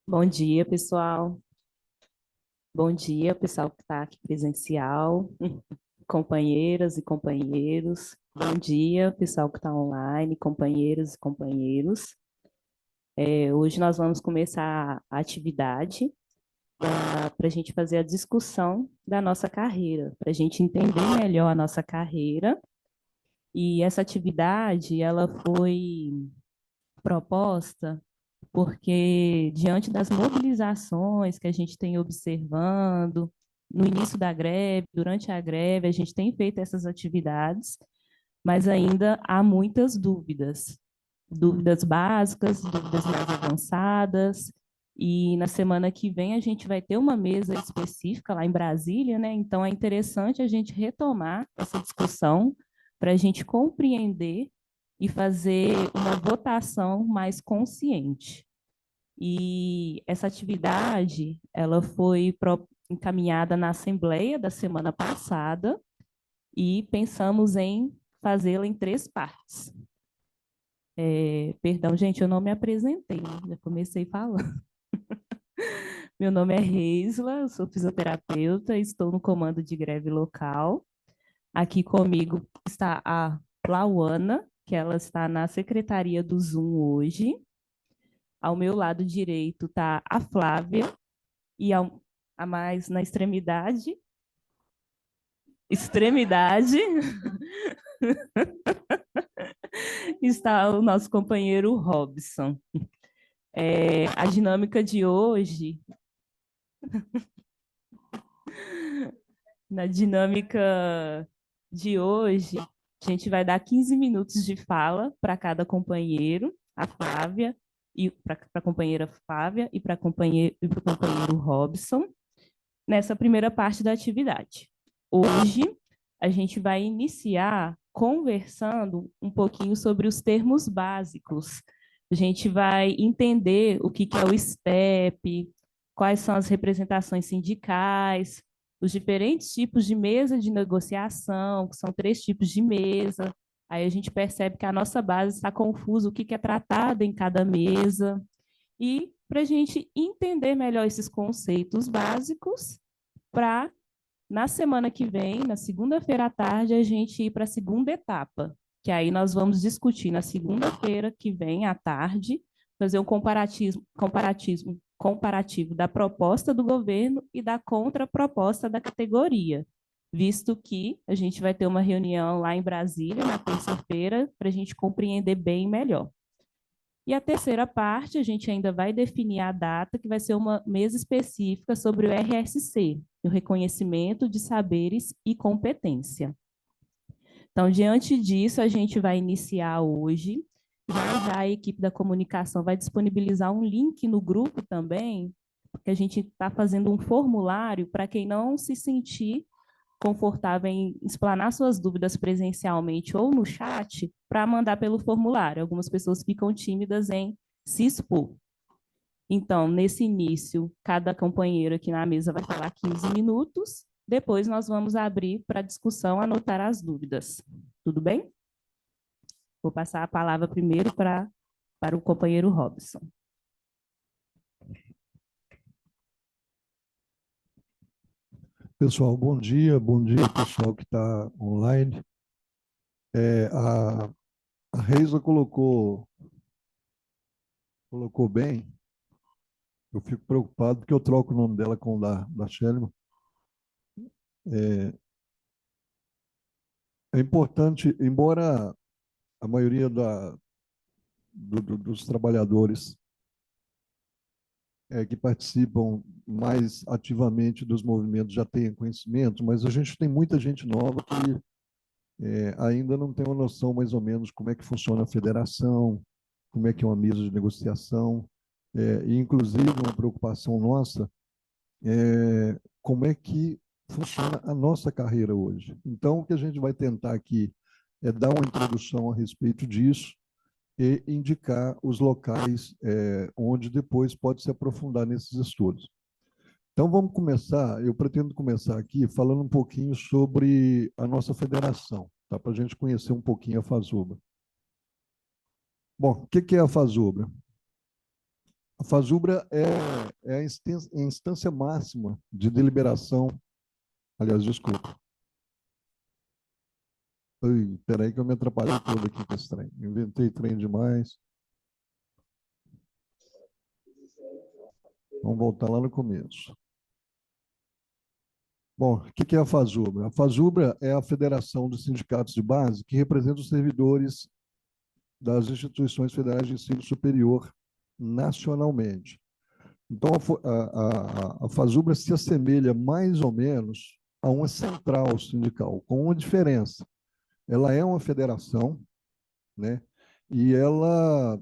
Bom dia, pessoal. Bom dia, pessoal que está aqui presencial, companheiras e companheiros. Bom dia, pessoal que está online, companheiras e companheiros. Hoje nós vamos começar a atividade para a gente fazer a discussão da nossa carreira, para a gente entender melhor a nossa carreira. E essa atividade, ela foi proposta porque diante das mobilizações que a gente tem observando no início da greve, durante a greve, a gente tem feito essas atividades, mas ainda há muitas dúvidas, dúvidas básicas, dúvidas mais avançadas. E na semana que vem a gente vai ter uma mesa específica lá em Brasília, né? Então é interessante a gente retomar essa discussão para a gente compreender e fazer uma votação mais consciente. E essa atividade, ela foi encaminhada na Assembleia da semana passada e pensamos em fazê-la em três partes. Perdão, gente, eu não me apresentei, né? Já comecei falando. Meu nome é Reisla, eu sou fisioterapeuta, estou no comando de greve local. Aqui comigo está a Lauana, que ela está na secretaria do Zoom hoje. Ao meu lado direito está a Flávia, e a mais na extremidade, está o nosso companheiro Robson. A dinâmica de hoje, na dinâmica de hoje, a gente vai dar 15 minutos de fala para cada companheiro, a Flávia, e para a companheira Flávia e para o companheiro Robson, nessa primeira parte da atividade. Hoje, a gente vai iniciar conversando um pouquinho sobre os termos básicos. A gente vai entender o que é o STEP, quais são as representações sindicais, os diferentes tipos de mesa de negociação, que são três tipos de mesa. Aí a gente percebe que a nossa base está confusa, o que é tratado em cada mesa. E para a gente entender melhor esses conceitos básicos, para na semana que vem, na segunda-feira à tarde, a gente ir para a segunda etapa, que aí nós vamos discutir na segunda-feira que vem à tarde, fazer um comparativo da proposta do governo e da contraproposta da categoria, visto que a gente vai ter uma reunião lá em Brasília na terça-feira para a gente compreender bem melhor. E a terceira parte, a gente ainda vai definir a data, que vai ser uma mesa específica sobre o RSC, o reconhecimento de saberes e competência. Então, diante disso, a gente vai iniciar hoje. Já a equipe da comunicação vai disponibilizar um link no grupo também, porque a gente está fazendo um formulário para quem não se sentir confortável em explanar suas dúvidas presencialmente ou no chat, para mandar pelo formulário. Algumas pessoas ficam tímidas em se expor. Então, nesse início, cada companheiro aqui na mesa vai falar 15 minutos, depois nós vamos abrir para discussão, anotar as dúvidas. Tudo bem? Vou passar a palavra primeiro para o companheiro Robson. Pessoal, bom dia, pessoal que está online. É, a, a Reisa colocou bem. Eu fico preocupado porque eu troco o nome dela com o da Shelly. É, é importante, embora a maioria dos trabalhadores que participam mais ativamente dos movimentos já tenha conhecimento, mas a gente tem muita gente nova que ainda não tem uma noção mais ou menos como é que funciona a federação, como é que é uma mesa de negociação, e inclusive uma preocupação nossa é como é que funciona a nossa carreira hoje. Então, o que a gente vai tentar aqui é dar uma introdução a respeito disso e indicar os locais onde depois pode se aprofundar nesses estudos. Então, vamos começar. Eu pretendo começar aqui falando um pouquinho sobre a nossa federação, tá? Para a gente conhecer um pouquinho a FASUBRA. Bom, o que é a FASUBRA? A FASUBRA é a instância máxima de deliberação. Aliás, desculpa. Peraí que eu me atrapalhei todo aqui com esse trem. Inventei trem demais. Vamos voltar lá no começo. Bom, o que é a FASUBRA? A FASUBRA é a Federação dos Sindicatos de Base que representa os servidores das instituições federais de ensino superior nacionalmente. Então, a FASUBRA se assemelha mais ou menos a uma central sindical, com uma diferença. Ela é uma federação, né? E ela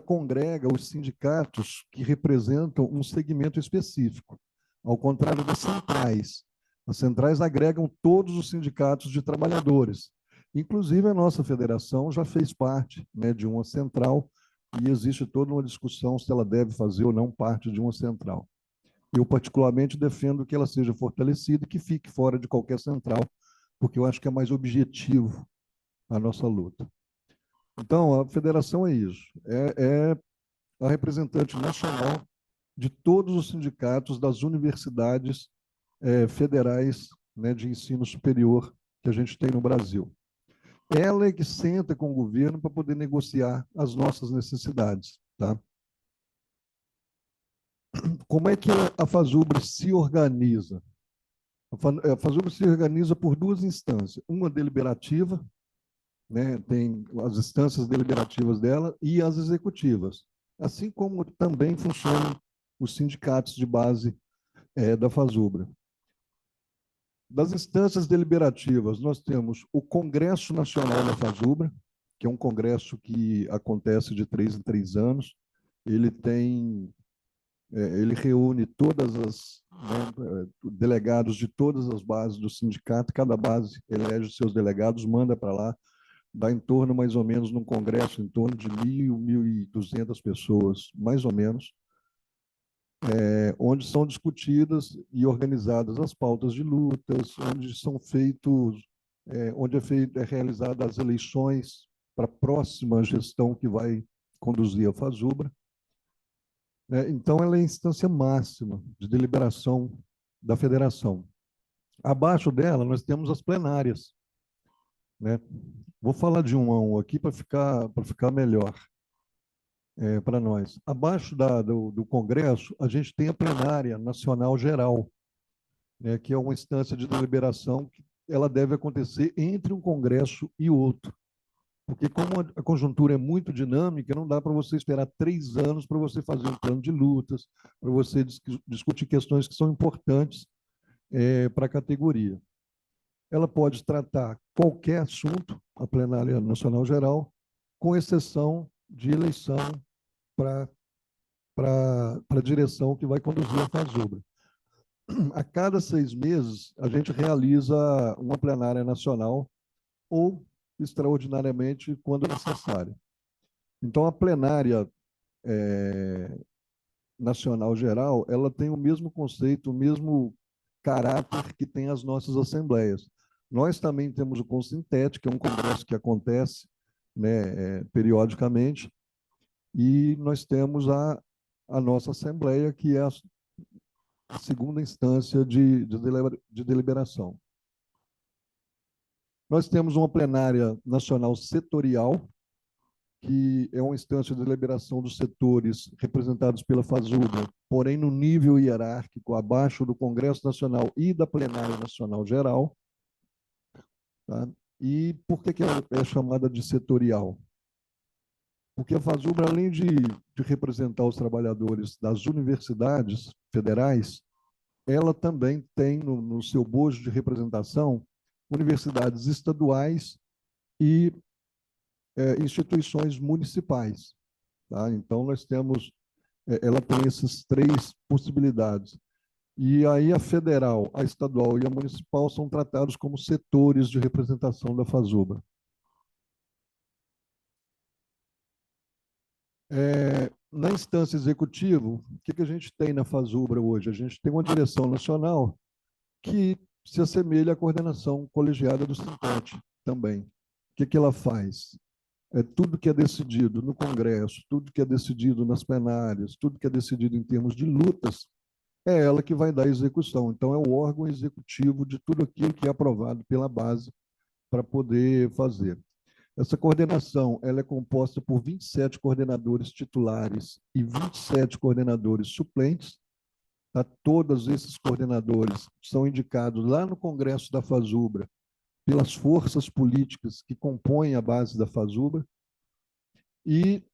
congrega os sindicatos que representam um segmento específico, ao contrário das centrais. As centrais agregam todos os sindicatos de trabalhadores. Inclusive, a nossa federação já fez parte, né, de uma central e existe toda uma discussão se ela deve fazer ou não parte de uma central. Eu, particularmente, defendo que ela seja fortalecida e que fique fora de qualquer central, porque eu acho que é mais objetivo a nossa luta. Então, a federação é isso, é a representante nacional de todos os sindicatos das universidades federais, né, de ensino superior que a gente tem no Brasil. Ela é que senta com o governo para poder negociar as nossas necessidades. Tá? Como é que a FASUBRA se organiza? A FASUBRA se organiza por duas instâncias. Uma deliberativa, né, tem as instâncias deliberativas dela, e as executivas. Assim como também funcionam os sindicatos de base da FASUBRA. Das instâncias deliberativas, nós temos o Congresso Nacional da FASUBRA, que é um congresso que acontece de 3 em 3 anos. Ele reúne todas as, né, delegados de todas as bases do sindicato, cada base elege seus delegados, manda para lá, dá em torno, mais ou menos, num congresso, em torno de 1.200 pessoas, mais ou menos, onde são discutidas e organizadas as pautas de lutas, onde são feitos, onde é realizada as eleições para a próxima gestão que vai conduzir a FASUBRA. Então, ela é a instância máxima de deliberação da federação. Abaixo dela, nós temos as plenárias, né? Vou falar de um a um aqui para ficar melhor para nós. Abaixo do Congresso, a gente tem a plenária nacional geral, né, que é uma instância de deliberação que ela deve acontecer entre um Congresso e outro. Porque como a conjuntura é muito dinâmica, não dá para você esperar 3 anos para você fazer um plano de lutas, para você discutir questões que são importantes para a categoria. Ela pode tratar qualquer assunto, a plenária nacional geral, com exceção de eleição para a direção que vai conduzir a FASUBRA. A cada 6 meses, a gente realiza uma plenária nacional ou, extraordinariamente, quando necessário. Então, a plenária nacional geral, ela tem o mesmo conceito, o mesmo caráter que tem as nossas assembleias. Nós também temos o Consintet, que é um congresso que acontece, né, periodicamente, e nós temos a nossa assembleia, que é a segunda instância de deliberação. Nós temos uma plenária nacional setorial, que é uma instância de deliberação dos setores representados pela FASUBRA, porém no nível hierárquico abaixo do Congresso Nacional e da Plenária Nacional Geral. Tá? E por que ela é chamada de setorial? Porque a FASUBRA, além de representar os trabalhadores das universidades federais, ela também tem no seu bojo de representação universidades estaduais e instituições municipais. Tá? Então, nós temos, ela tem essas 3 possibilidades. E aí a federal, a estadual e a municipal são tratados como setores de representação da FASUBRA. Na instância executiva, o que a gente tem na FASUBRA hoje? A gente tem uma direção nacional que se assemelha à coordenação colegiada do Sintet também. O que ela faz? tudo que é decidido no Congresso, tudo que é decidido nas plenárias, tudo que é decidido em termos de lutas, é ela que vai dar execução. Então, é o órgão executivo de tudo aquilo que é aprovado pela base para poder fazer. Essa coordenação ela é composta por 27 coordenadores titulares e 27 coordenadores suplentes. Tá? Todos esses coordenadores são indicados lá no Congresso da FASUBRA pelas forças políticas que compõem a base da FASUBRA. E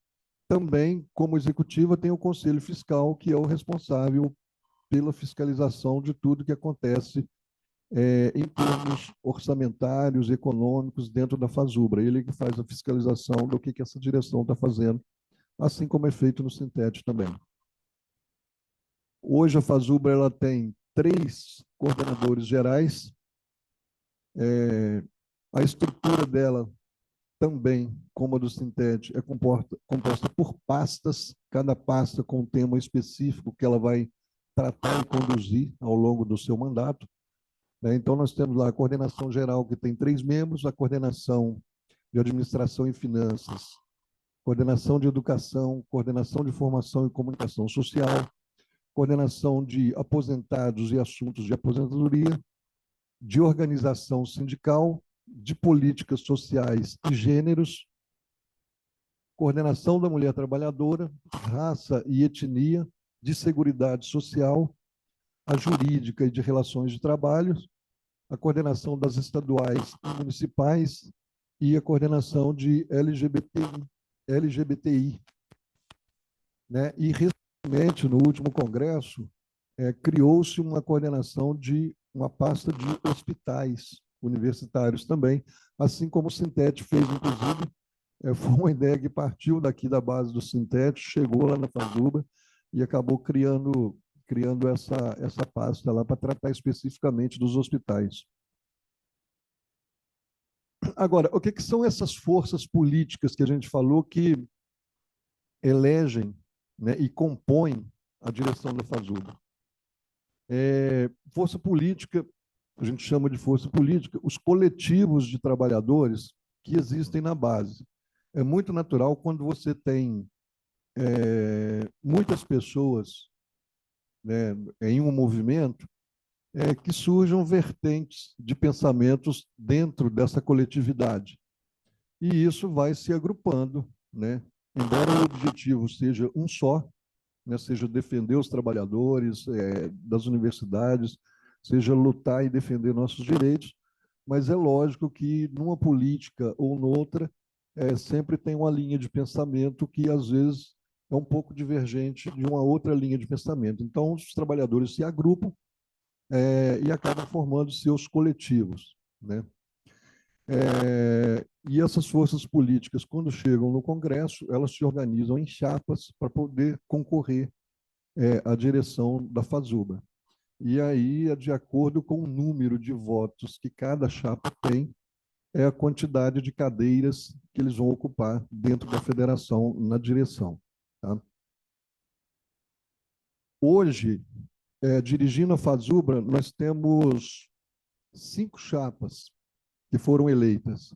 também, como executiva, tem o Conselho Fiscal, que é o responsável pela fiscalização de tudo que acontece em termos orçamentários, econômicos, dentro da FASUBRA. Ele que faz a fiscalização do que essa direção está fazendo, assim como é feito no Sintete também. Hoje, a FASUBRA ela tem 3 coordenadores gerais. A estrutura dela também, como a do Sintete, é composta por pastas, cada pasta com um tema específico que ela vai tratar e conduzir ao longo do seu mandato. Então, nós temos lá a coordenação geral, que tem 3 membros, a coordenação de administração e finanças, coordenação de educação, coordenação de formação e comunicação social, coordenação de aposentados e assuntos de aposentadoria, de organização sindical, de políticas sociais e gêneros, coordenação da mulher trabalhadora, raça e etnia, de seguridade social, a jurídica e de relações de trabalho, a coordenação das estaduais e municipais e a coordenação de LGBTI. Né? E, recentemente, no último congresso, criou-se uma coordenação de uma pasta de hospitais universitários também, assim como o Sintete fez, inclusive. Foi uma ideia que partiu daqui da base do Sintete, chegou lá na FASUBRA e acabou criando essa pasta lá para tratar especificamente dos hospitais. Agora, o que são essas forças políticas que a gente falou que elegem, né, e compõem a direção da FASUBRA? Força política, a gente chama de força política, os coletivos de trabalhadores que existem na base. É muito natural quando você tem muitas pessoas, né, em um movimento, que surjam vertentes de pensamentos dentro dessa coletividade. E isso vai se agrupando, né? Embora o objetivo seja um só, né, seja defender os trabalhadores das universidades, seja lutar e defender nossos direitos, mas é lógico que numa política ou noutra, sempre tem uma linha de pensamento que, às vezes, é um pouco divergente de uma outra linha de pensamento. Então, os trabalhadores se agrupam e acabam formando seus coletivos, né? E essas forças políticas, quando chegam no Congresso, elas se organizam em chapas para poder concorrer à direção da FASUBRA. E aí, de acordo com o número de votos que cada chapa tem, é a quantidade de cadeiras que eles vão ocupar dentro da federação na direção. Tá? Hoje, dirigindo a FASUBRA, nós temos 5 chapas que foram eleitas.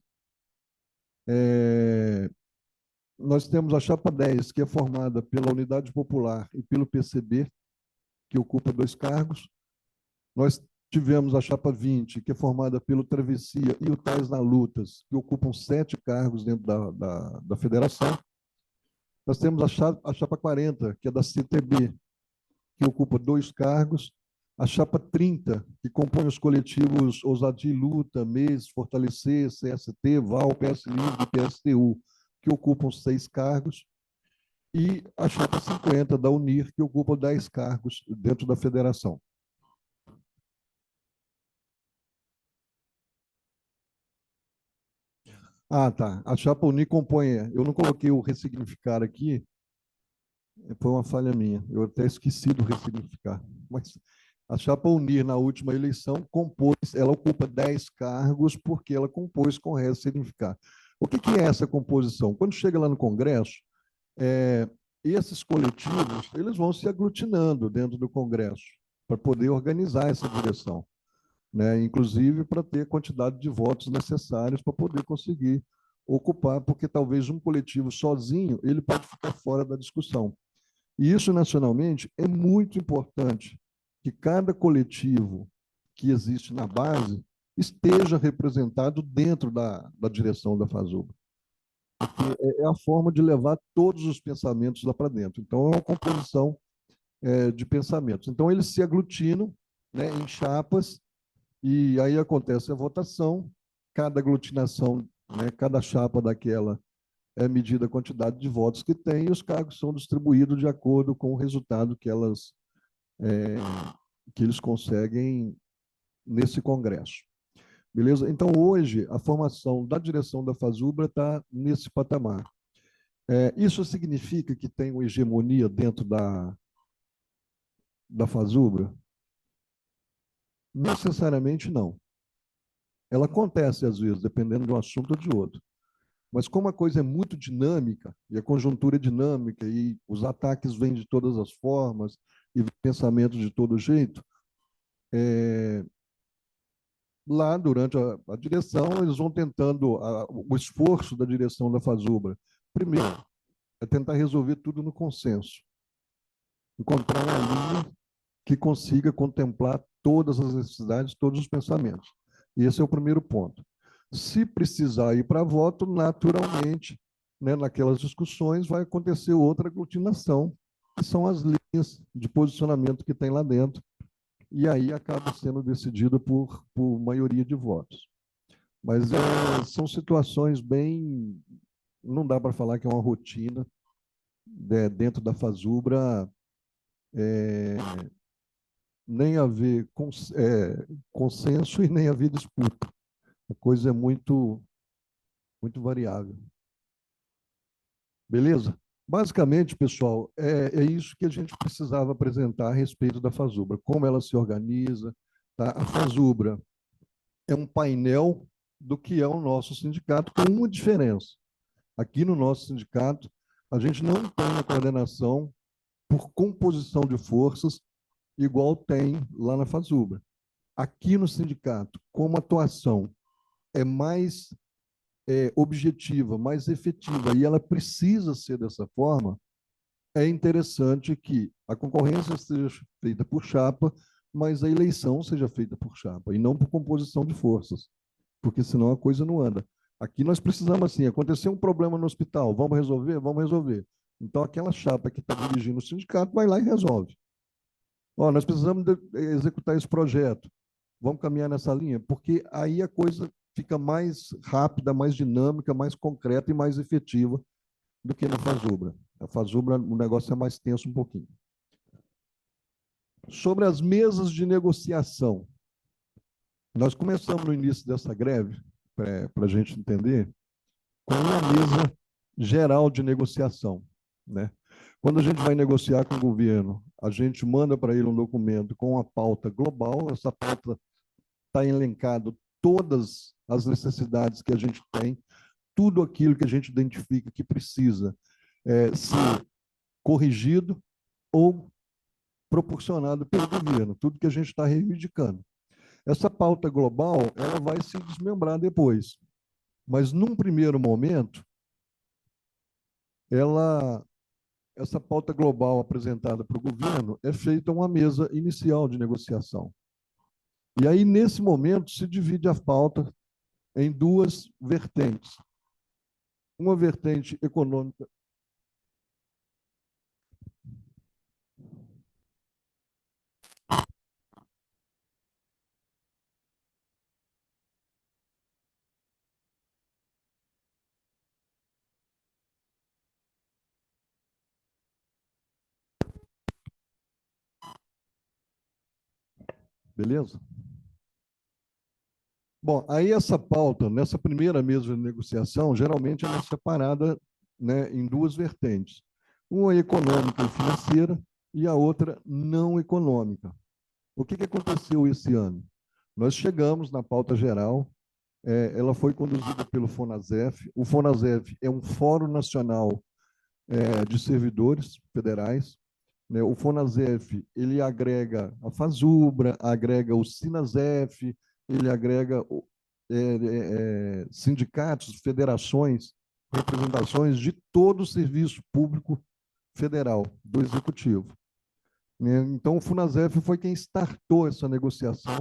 Nós temos a chapa 10, que é formada pela Unidade Popular e pelo PCB, que ocupa 2 cargos. Nós tivemos a chapa 20, que é formada pelo Travessia e o Tais na Lutas, que ocupam 7 cargos dentro da federação. Nós temos a chapa 40, que é da CTB, que ocupa 2 cargos. A chapa 30, que compõe os coletivos Ousadia e Luta, MES, Fortalecer, CST, VAL, PS Livre e PSTU, que ocupam 6 cargos. E a chapa 50, da UNIR, que ocupa 10 cargos dentro da federação. Ah, tá. A chapa UNIR compõe. Eu não coloquei o ressignificar aqui, foi uma falha minha. Eu até esqueci do ressignificar. Mas a chapa UNIR, na última eleição, ela ocupa 10 cargos porque ela compôs com ressignificar. O que é essa composição? Quando chega lá no Congresso, esses coletivos eles vão se aglutinando dentro do Congresso para poder organizar essa direção, né? Inclusive para ter a quantidade de votos necessários para poder conseguir ocupar, porque talvez um coletivo sozinho ele pode ficar fora da discussão. E isso, nacionalmente, é muito importante que cada coletivo que existe na base esteja representado dentro da direção da FASUB. Porque é a forma de levar todos os pensamentos lá para dentro. Então, é uma composição de pensamentos. Então, eles se aglutinam, né, em chapas, e aí acontece a votação, cada aglutinação, né, cada chapa daquela é medida a quantidade de votos que tem, e os cargos são distribuídos de acordo com o resultado que eles conseguem nesse congresso. Beleza? Então, hoje, a formação da direção da FASUBRA está nesse patamar. Isso significa que tem uma hegemonia dentro da FASUBRA? Necessariamente não. Ela acontece, às vezes, dependendo de um assunto ou de outro. Mas como a coisa é muito dinâmica, e a conjuntura é dinâmica, e os ataques vêm de todas as formas, e pensamentos de todo jeito, lá durante a direção, eles vão tentando, o esforço da direção da FASUBRA, primeiro, é tentar resolver tudo no consenso, encontrar uma linha que consiga contemplar todas as necessidades, todos os pensamentos. E esse é o primeiro ponto. Se precisar ir para voto, naturalmente, né, naquelas discussões vai acontecer outra aglutinação, que são as linhas de posicionamento que tem lá dentro, e aí acaba sendo decidido por maioria de votos. Mas são situações bem... Não dá para falar que é uma rotina, né, dentro da FASUBRA, nem haver consenso e nem haver disputa. A coisa é muito variável. Beleza? Basicamente, pessoal, é isso que a gente precisava apresentar a respeito da FASUBRA, como ela se organiza. Tá? A FASUBRA é um painel do que é o nosso sindicato, com uma diferença. Aqui no nosso sindicato, a gente não tem a coordenação por composição de forças, igual tem lá na FASUBRA. Aqui no sindicato, como a atuação é mais objetiva, mais efetiva, e ela precisa ser dessa forma, é interessante que a concorrência seja feita por chapa, mas a eleição seja feita por chapa, e não por composição de forças, porque senão a coisa não anda. Aqui nós precisamos assim, aconteceu um problema no hospital, vamos resolver? Vamos resolver. Então, aquela chapa que está dirigindo o sindicato vai lá e resolve. Nós precisamos executar esse projeto. Vamos caminhar nessa linha? Porque aí a coisa fica mais rápida, mais dinâmica, mais concreta e mais efetiva do que na FASUBRA. A FASUBRA, o negócio é mais tenso um pouquinho. Sobre as mesas de negociação. Nós começamos no início dessa greve, para a gente entender, com uma mesa geral de negociação, né? Quando a gente vai negociar com o governo, a gente manda para ele um documento com a pauta global, essa pauta está elencado todas as necessidades que a gente tem, tudo aquilo que a gente identifica que precisa ser corrigido ou proporcionado pelo governo, tudo que a gente está reivindicando. Essa pauta global, ela vai se desmembrar depois, mas num primeiro momento, essa pauta global apresentada para o governo é feita uma mesa inicial de negociação. E aí, nesse momento, se divide a pauta em duas vertentes. Uma vertente econômica. Beleza? Bom, aí essa pauta, nessa primeira mesa de negociação, geralmente ela é separada, né, em duas vertentes. Uma econômica e financeira e a outra não econômica. O que aconteceu esse ano? Nós chegamos na pauta geral, ela foi conduzida pelo FONASEF. O FONASEF é um Fórum Nacional de Servidores Federais, né? O FONASEF, ele agrega a FASUBRA, agrega o SINASEF, ele agrega sindicatos, federações, representações de todo o serviço público federal, do Executivo. Então, o Funasef foi quem startou essa negociação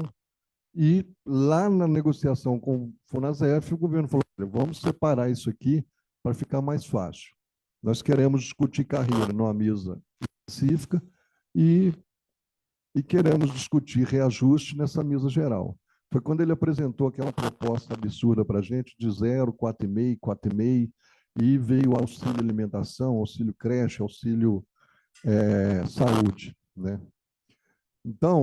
e lá na negociação com o Funasef, o governo falou, vamos separar isso aqui para ficar mais fácil. Nós queremos discutir carreira numa mesa específica e queremos discutir reajuste nessa mesa geral. Foi quando ele apresentou aquela proposta absurda para a gente de 0, 4,5, 4,5, e veio auxílio alimentação, auxílio creche, auxílio saúde, né? Então,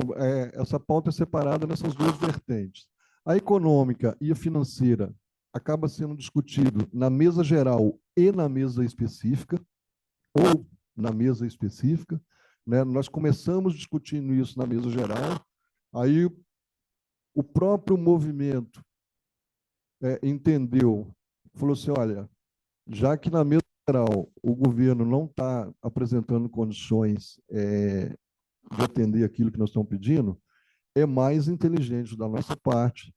essa pauta é separada nessas duas vertentes. A econômica e a financeira acaba sendo discutido na mesa geral e na mesa específica, ou na mesa específica, né? Nós começamos discutindo isso na mesa geral, aí o próprio movimento entendeu, falou assim, olha, já que na mesa geral o governo não está apresentando condições de atender aquilo que nós estamos pedindo, é mais inteligente da nossa parte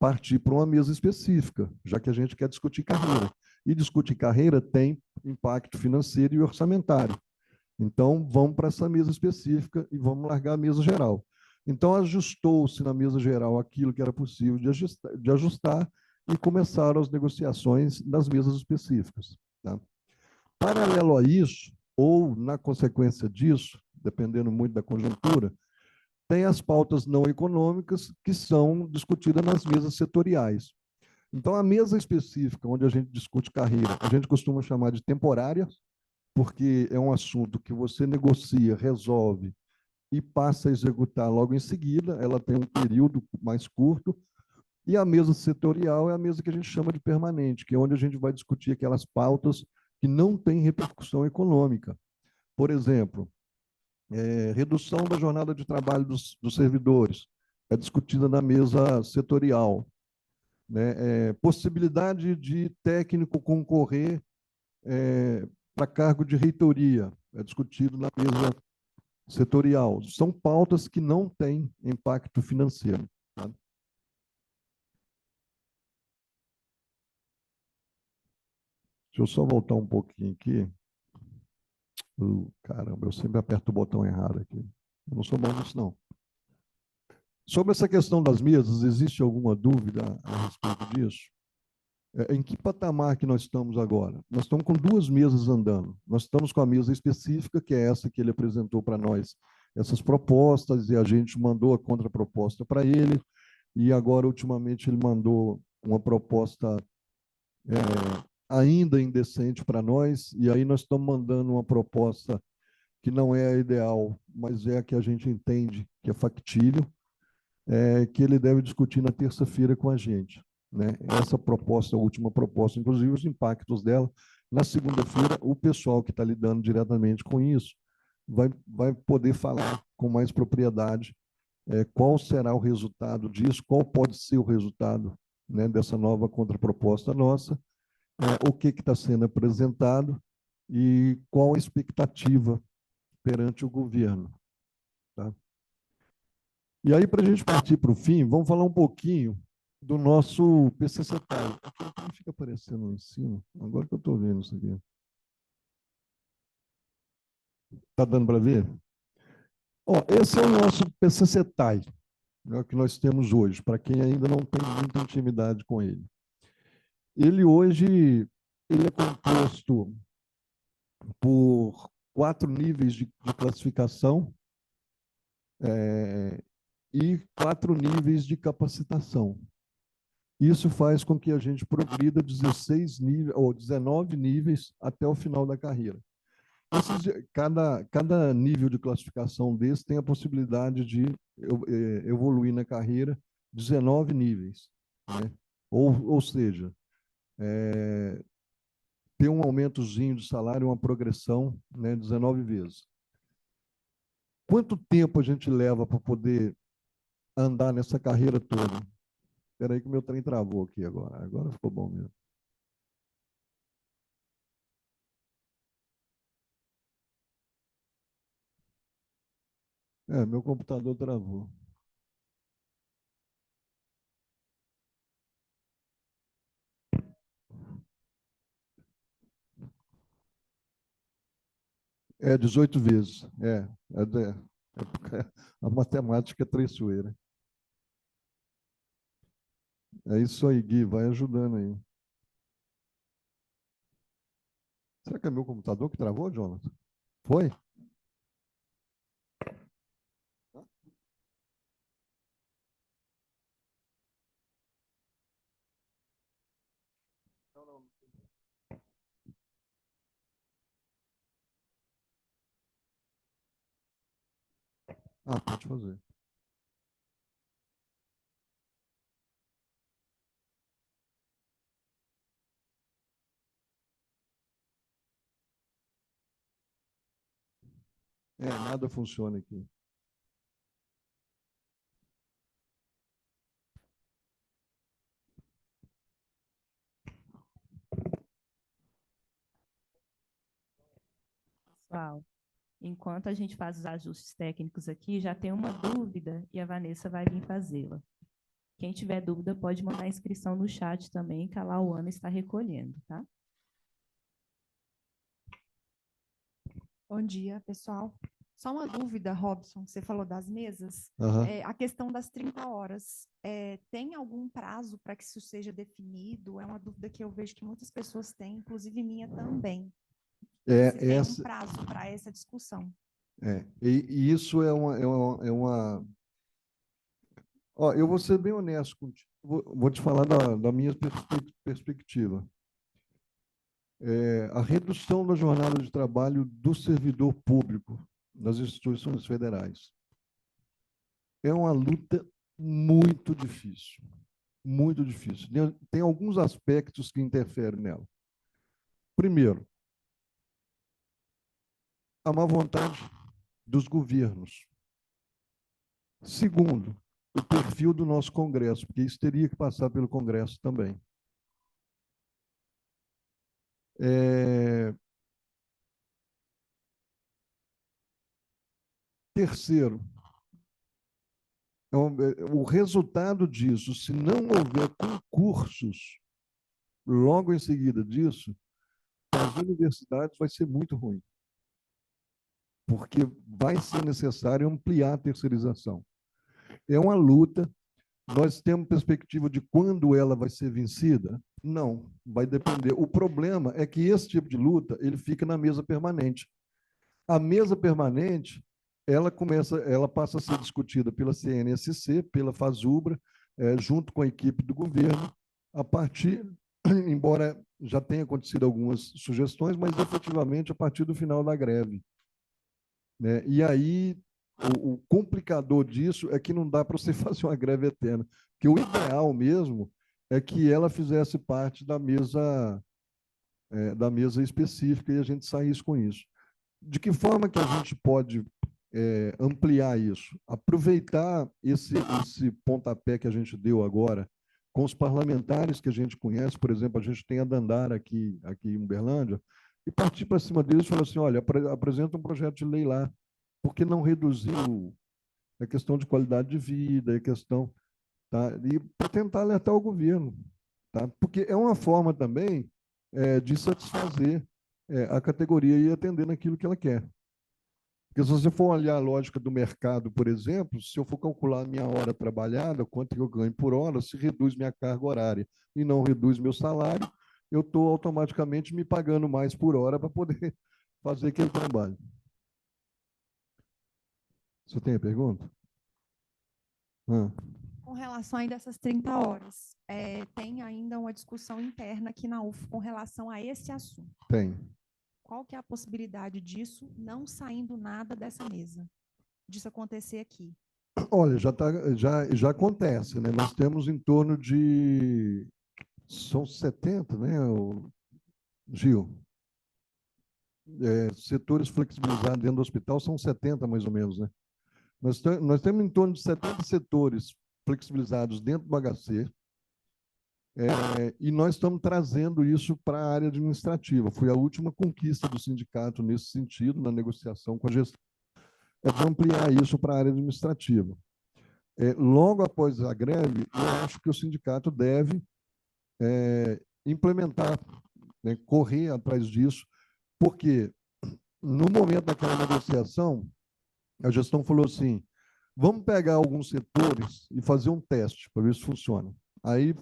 partir para uma mesa específica, já que a gente quer discutir carreira. E discutir carreira tem impacto financeiro e orçamentário. Então, vamos para essa mesa específica e vamos largar a mesa geral. Então, ajustou-se na mesa geral aquilo que era possível de ajustar e começaram as negociações nas mesas específicas. Tá? Paralelo a isso, ou na consequência disso, dependendo muito da conjuntura, tem as pautas não econômicas que são discutidas nas mesas setoriais. Então, a mesa específica, onde a gente discute carreira, a gente costuma chamar de temporária, porque é um assunto que você negocia, resolve e passa a executar logo em seguida, ela tem um período mais curto, e a mesa setorial é a mesa que a gente chama de permanente, que é onde a gente vai discutir aquelas pautas que não têm repercussão econômica. Por exemplo, redução da jornada de trabalho dos servidores, é discutida na mesa setorial. Né? Possibilidade de técnico concorrer para cargo de reitoria, é discutido na mesa setorial. São pautas que não têm impacto financeiro. Tá? Deixa eu só voltar um pouquinho aqui. Caramba, eu sempre aperto o botão errado aqui. Eu não sou bom nisso, não. Sobre essa questão das mesas, existe alguma dúvida a respeito disso? Em que patamar que nós estamos agora? Nós estamos com duas mesas andando. Nós estamos com a mesa específica, que é essa que ele apresentou para nós, essas propostas, e a gente mandou a contraproposta para ele, e agora, ultimamente, ele mandou uma proposta ainda indecente para nós, e aí nós estamos mandando uma proposta que não é a ideal, mas é a que a gente entende que é factível, que ele deve discutir na terça-feira com a gente. Né? Essa proposta, a última proposta, inclusive os impactos dela. Na segunda-feira, o pessoal que está lidando diretamente com isso vai poder falar com mais propriedade qual será o resultado disso, qual pode ser o resultado, né, dessa nova contraproposta nossa, o que está sendo apresentado e qual a expectativa perante o governo. Tá? E aí, para a gente partir para o fim, vamos falar um pouquinho do nosso PCCTAI. Aqui não fica aparecendo lá em cima, agora que eu estou vendo isso aqui. Está dando para ver? Ó, esse é o nosso PCCTAI, né, que nós temos hoje, para quem ainda não tem muita intimidade com ele. Ele hoje ele é composto por 4 níveis de classificação e 4 níveis de capacitação. Isso faz com que a gente progrida 16 níveis, ou 19 níveis até o final da carreira. Cada nível de classificação desse tem a possibilidade de evoluir na carreira 19 níveis. Né? Ou seja, ter um aumentozinho de salário, uma progressão, né, 19 vezes. Quanto tempo a gente leva para poder andar nessa carreira toda? Espera aí que o meu trem travou aqui agora. Agora ficou bom mesmo. Meu computador travou. É 18 vezes. A matemática é traiçoeira. É isso aí, Gui, vai ajudando aí. Será que é meu computador que travou, Jonathan? Foi? Não, não. Ah, pode fazer. Nada funciona aqui. Pessoal, enquanto a gente faz os ajustes técnicos aqui, já tem uma dúvida e a Vanessa vai vir fazê-la. Quem tiver dúvida pode mandar inscrição no chat também, que a Lauana está recolhendo, tá? Bom dia, pessoal. Só uma dúvida, Robson, você falou das mesas. Aham. A questão das 30 horas, tem algum prazo para que isso seja definido? É uma dúvida que eu vejo que muitas pessoas têm, inclusive minha também. Se tem um prazo para essa discussão. E isso Ó, eu vou ser bem honesto contigo. Vou te falar da minha perspectiva. A redução da jornada de trabalho do servidor público nas instituições federais é uma luta muito difícil, muito difícil. Tem alguns aspectos que interferem nela. Primeiro, a má vontade dos governos. Segundo, o perfil do nosso Congresso, porque isso teria que passar pelo Congresso também. Terceiro, o resultado disso, se não houver concursos logo em seguida disso, as universidades vai ser muito ruim, porque vai ser necessário ampliar a terceirização. É uma luta. Nós temos perspectiva de quando ela vai ser vencida? Não, vai depender. O problema é que esse tipo de luta ele fica na mesa permanente. A mesa permanente ela passa a ser discutida pela CNSC, pela FASUBRA, junto com a equipe do governo, a partir, embora já tenha acontecido algumas sugestões, mas efetivamente a partir do final da greve. Né? E aí, o complicador disso é que não dá para você fazer uma greve eterna, porque o ideal mesmo é que ela fizesse parte da mesa específica e a gente saísse com isso. De que forma que a gente pode ampliar isso? Aproveitar esse pontapé que a gente deu agora com os parlamentares que a gente conhece, por exemplo, a gente tem a Dandara aqui em Uberlândia, e partir para cima deles e falar assim, olha, apresenta um projeto de lei lá, porque não reduziu a questão de qualidade de vida, a questão, tá? E para tentar alertar o governo, tá? Porque é uma forma também de satisfazer a categoria e atender naquilo que ela quer. Porque se você for olhar a lógica do mercado, por exemplo, se eu for calcular a minha hora trabalhada, quanto que eu ganho por hora, se reduz minha carga horária e não reduz meu salário, eu estou automaticamente me pagando mais por hora para poder fazer aquele trabalho. Você tem a pergunta? Com relação ainda a essas 30 horas, tem ainda uma discussão interna aqui na UF com relação a esse assunto. Tem. Qual que é a possibilidade disso não saindo nada dessa mesa? Disso acontecer aqui? Olha, já acontece, né? Nós temos em torno de... São 70, né, Gil? Setores flexibilizados dentro do hospital são 70, mais ou menos, né? Nós temos em torno de 70 setores flexibilizados dentro do HC, e nós estamos trazendo isso para a área administrativa. Foi a última conquista do sindicato nesse sentido, na negociação com a gestão, de ampliar isso para a área administrativa. Logo após a greve, eu acho que o sindicato deve implementar, né, correr atrás disso, porque no momento daquela negociação, a gestão falou assim, vamos pegar alguns setores e fazer um teste para ver se funciona. Aí,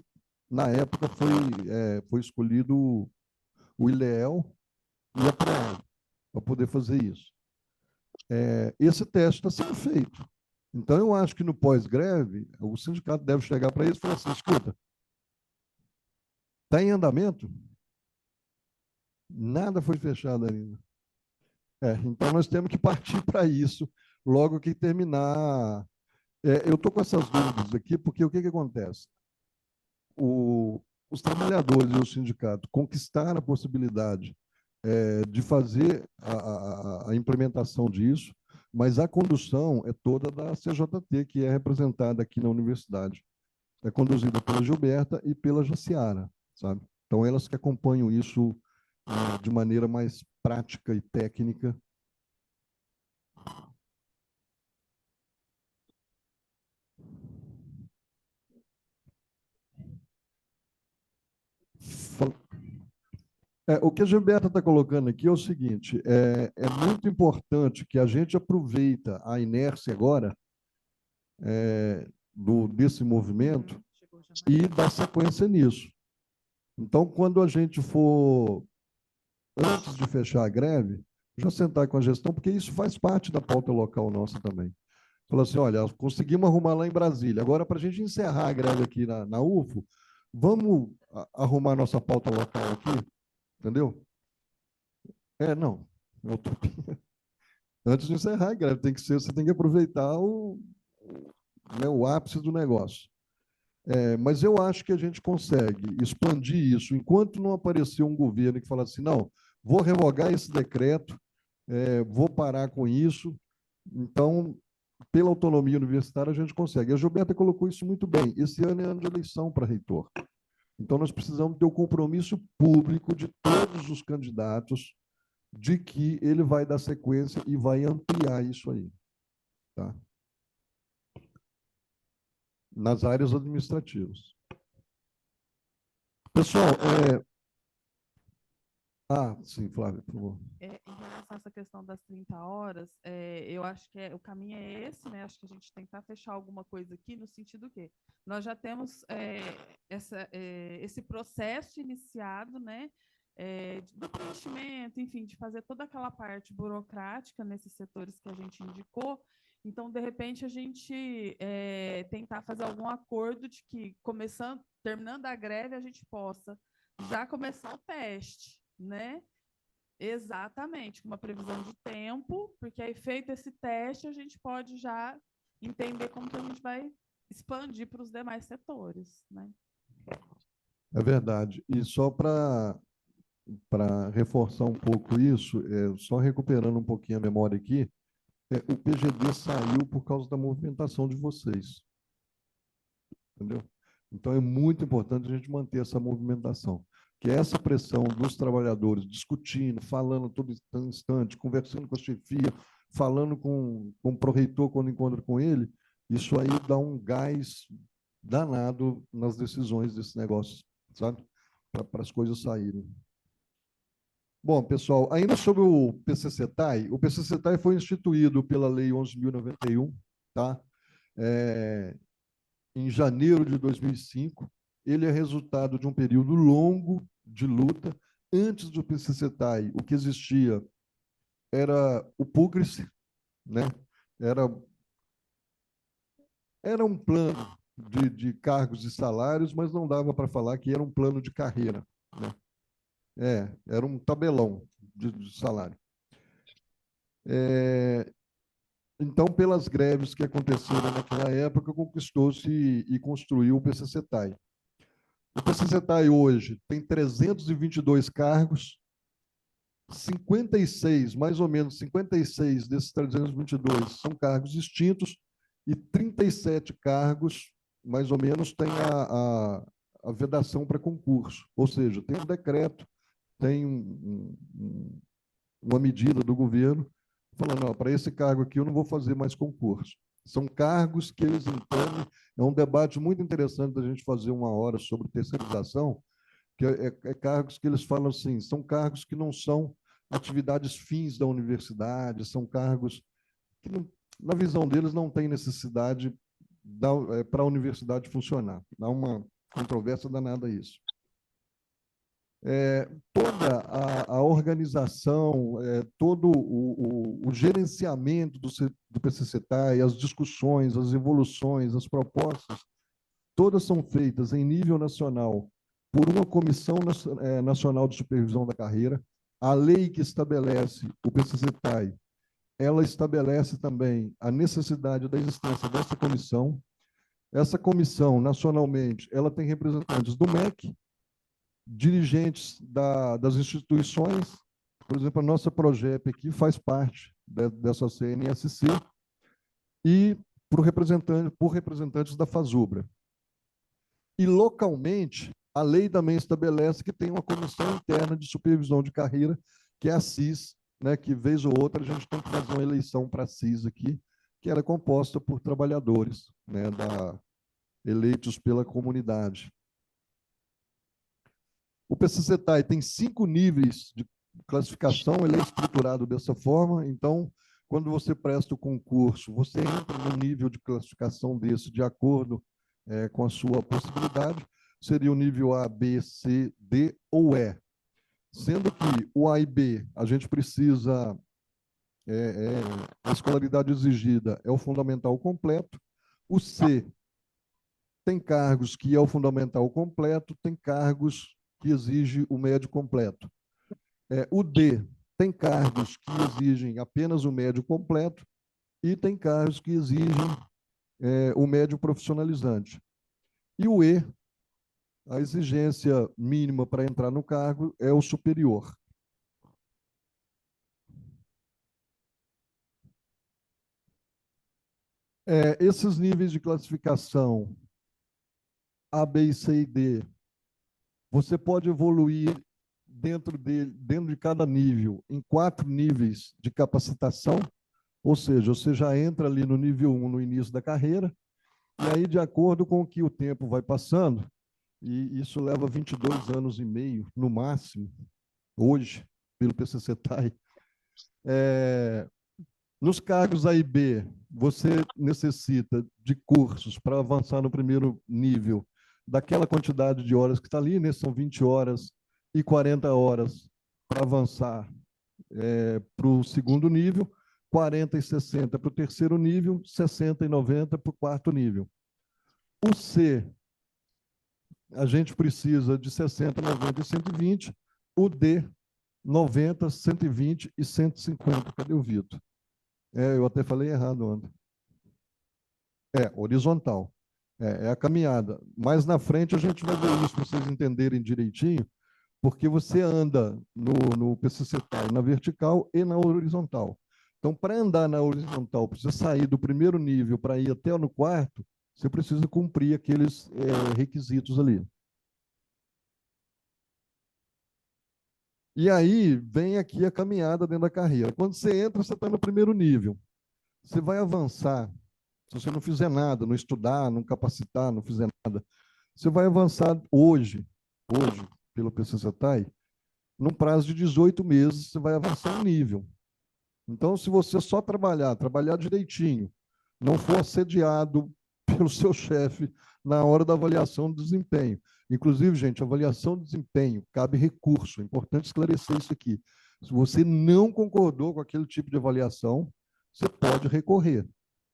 na época, foi escolhido o ILEEL e a PROAL para poder fazer isso. Esse teste está sendo feito. Então, eu acho que no pós-greve, o sindicato deve chegar para eles e falar assim, escuta, está em andamento? Nada foi fechado ainda. Então, nós temos que partir para isso logo que terminar. Eu estou com essas dúvidas aqui, porque o que acontece? Os trabalhadores e o sindicato conquistaram a possibilidade de fazer a implementação disso, mas a condução é toda da CJT, que é representada aqui na universidade. É conduzida pela Gilberta e pela Jaciara, sabe? Então, elas que acompanham isso de maneira mais prática e técnica. O que a Gilberta está colocando aqui é o seguinte, é muito importante que a gente aproveita a inércia agora desse movimento e dá sequência nisso. Então, quando a gente for, antes de fechar a greve, já sentar com a gestão, porque isso faz parte da pauta local nossa também. Falar assim, olha, conseguimos arrumar lá em Brasília, agora para a gente encerrar a greve aqui na UFO, vamos arrumar nossa pauta local aqui, entendeu? Não, é utopia. Antes de encerrar a greve, você tem que aproveitar o ápice do negócio. Mas eu acho que a gente consegue expandir isso enquanto não aparecer um governo que fala assim, não, vou revogar esse decreto, vou parar com isso. Então, pela autonomia universitária, a gente consegue. A Gilberta colocou isso muito bem. Esse ano é ano de eleição para reitor. Então, nós precisamos ter o compromisso público de todos os candidatos de que ele vai dar sequência e vai ampliar isso aí. Tá? Nas áreas administrativas. Pessoal, sim, Flávia, por favor. Em relação a essa questão das 30 horas, eu acho que o caminho é esse, né? Acho que a gente tentar fechar alguma coisa aqui no sentido que nós já temos esse processo iniciado, né? Do preenchimento, enfim, de fazer toda aquela parte burocrática nesses setores que a gente indicou. Então, de repente, a gente tentar fazer algum acordo de que, terminando a greve, a gente possa já começar o teste, né? Exatamente, com uma previsão de tempo, porque aí feito esse teste, a gente pode já entender como que a gente vai expandir para os demais setores, né? É verdade. E só para reforçar um pouco isso, só recuperando um pouquinho a memória aqui, o PGD saiu por causa da movimentação de vocês. Entendeu? Então, é muito importante a gente manter essa movimentação. Que essa pressão dos trabalhadores discutindo, falando todo instante, conversando com a chefia, falando com o pró-reitor quando encontra com ele, isso aí dá um gás danado nas decisões desse negócio, sabe? Para as coisas saírem. Bom, pessoal, ainda sobre o PCCETAI, o PCCETAI foi instituído pela Lei 11.091, tá? Em janeiro de 2005. Ele é resultado de um período longo de luta. Antes do PCCETAI, o que existia era o PUCRES, né? Era um plano de cargos e salários, mas não dava para falar que era um plano de carreira, né? Era um tabelão de salário. Então, pelas greves que aconteceram naquela época, conquistou-se e construiu o PCCETAI. O PCCETAI hoje tem 322 cargos, 56, mais ou menos 56 desses 322 são cargos extintos e 37 cargos, mais ou menos, têm a vedação para concurso. Ou seja, tem um decreto, tem uma medida do governo falando, para esse cargo aqui eu não vou fazer mais concurso. São cargos que eles entendem, é um debate muito interessante da gente fazer uma hora sobre terceirização, que cargos que eles falam assim, são cargos que não são atividades fins da universidade, são cargos que, na visão deles, não tem necessidade para a universidade funcionar. Dá uma controvérsia danada isso. Toda a organização, todo o gerenciamento do PCCETAI, as discussões, as evoluções, as propostas, todas são feitas em nível nacional por uma Comissão Nacional de Supervisão da Carreira. A lei que estabelece o PCCETAI, ela estabelece também a necessidade da existência dessa comissão. Essa comissão, nacionalmente, ela tem representantes do MEC, dirigentes das instituições, por exemplo, a nossa Progep aqui faz parte dessa CNSC, e por representantes da FASUBRA. E, localmente, a lei também estabelece que tem uma comissão interna de supervisão de carreira, que é a CIS, né, que, vez ou outra, a gente tem que fazer uma eleição para a CIS aqui, que ela é composta por trabalhadores, né, eleitos pela comunidade. O PCCETAI tem 5 níveis de classificação, ele é estruturado dessa forma. Então, quando você presta o concurso, você entra no nível de classificação desse de acordo com a sua possibilidade. Seria o nível A, B, C, D ou E. Sendo que o A e B, a gente precisa, a escolaridade exigida é o fundamental completo. O C tem cargos que é o fundamental completo, tem cargos que exige o médio completo. O D tem cargos que exigem apenas o médio completo e tem cargos que exigem o médio profissionalizante. E o E, a exigência mínima para entrar no cargo é o superior. Esses níveis de classificação A, B, C e D, você pode evoluir dentro de cada nível, em 4 níveis de capacitação, ou seja, você já entra ali no nível 1 no início da carreira, e aí, de acordo com o que o tempo vai passando, e isso leva 22 anos e meio, no máximo, hoje, pelo PCCETAI, nos cargos A e B, você necessita de cursos para avançar no primeiro nível, daquela quantidade de horas que está ali, né? São 20 horas e 40 horas para avançar para o segundo nível, 40 e 60 para o terceiro nível, 60 e 90 para o quarto nível. O C, a gente precisa de 60, 90 e 120. O D, 90, 120 e 150. Cadê o Vitor? Eu até falei errado ontem. Horizontal. É a caminhada. Mais na frente a gente vai ver isso, para vocês entenderem direitinho, porque você anda no PCCETAI na vertical e na horizontal. Então, para andar na horizontal, para você sair do primeiro nível para ir até no quarto, você precisa cumprir aqueles requisitos ali. E aí vem aqui a caminhada dentro da carreira. Quando você entra, você está no primeiro nível. Você vai avançar. Se você não fizer nada, não estudar, não capacitar, não fizer nada, você vai avançar hoje, pelo PCCETAI, num prazo de 18 meses, você vai avançar um nível. Então, se você só trabalhar direitinho, não for assediado pelo seu chefe na hora da avaliação do desempenho. Inclusive, gente, avaliação de desempenho, cabe recurso, é importante esclarecer isso aqui. Se você não concordou com aquele tipo de avaliação, você pode recorrer,